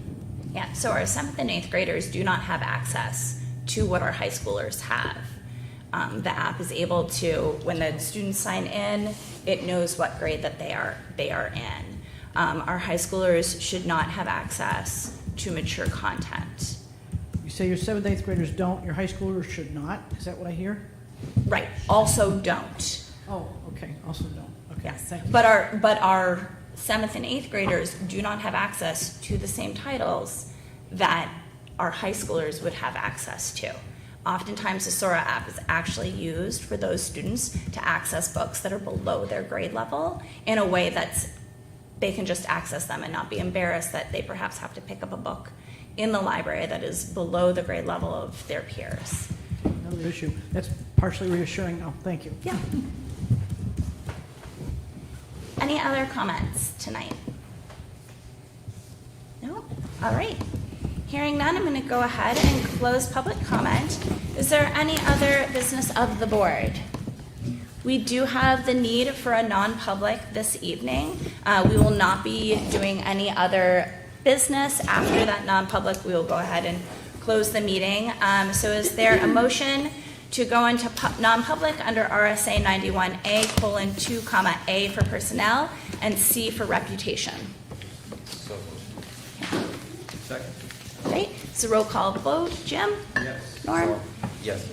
Yeah, so our 7th and 8th graders do not have access to what our high schoolers have. The app is able to, when the students sign in, it knows what grade that they are in. Our high schoolers should not have access to mature content. You say your 7th, 8th graders don't, your high schoolers should not? Is that what I hear? Right, also don't. Oh, okay, also don't. Okay, Yes, thank you. but our 7th and 8th graders do not have access to the same titles that our high schoolers would have access to. Oftentimes, the Sora app is actually used for those students to access books that are below their grade level in a way that's they can just access them and not be embarrassed that they perhaps have to pick up a book in the library that is below the grade level of their peers. Another issue. That's partially reassuring now. Thank you. Yeah. Any other comments tonight? No? All right. Hearing none, I'm going to go ahead and close public comment. Is there any other business of the board? We do have the need for a non-public this evening. We will not be doing any other business. After that non-public, we will go ahead and close the meeting. So is there a motion to go into non-public under RSA 91A:2, A for personnel and C for reputation? Second. Great. So roll call vote. Jim? Yes. Norm? Yes.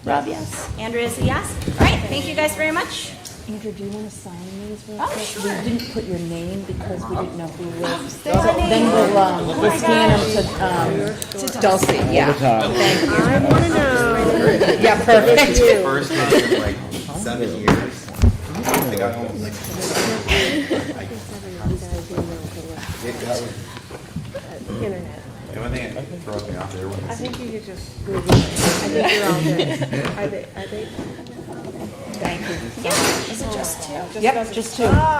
Rob, yes. Andrea is a yes. All right. Thank you guys very much. Andrew, do you want to sign these real Oh, quick? sure. We didn't put your name because we didn't know who was. Say my name. Then we'll scan them to Dulcie, yeah. Thank you. I want to know. Yeah, perfect. First time in like 7 years. I got home like. Internet. The only thing that throws me off there was. I think you could just Google it. I think you're all good. Are they? Thank you. Yeah. Is it just two? Yep, just two.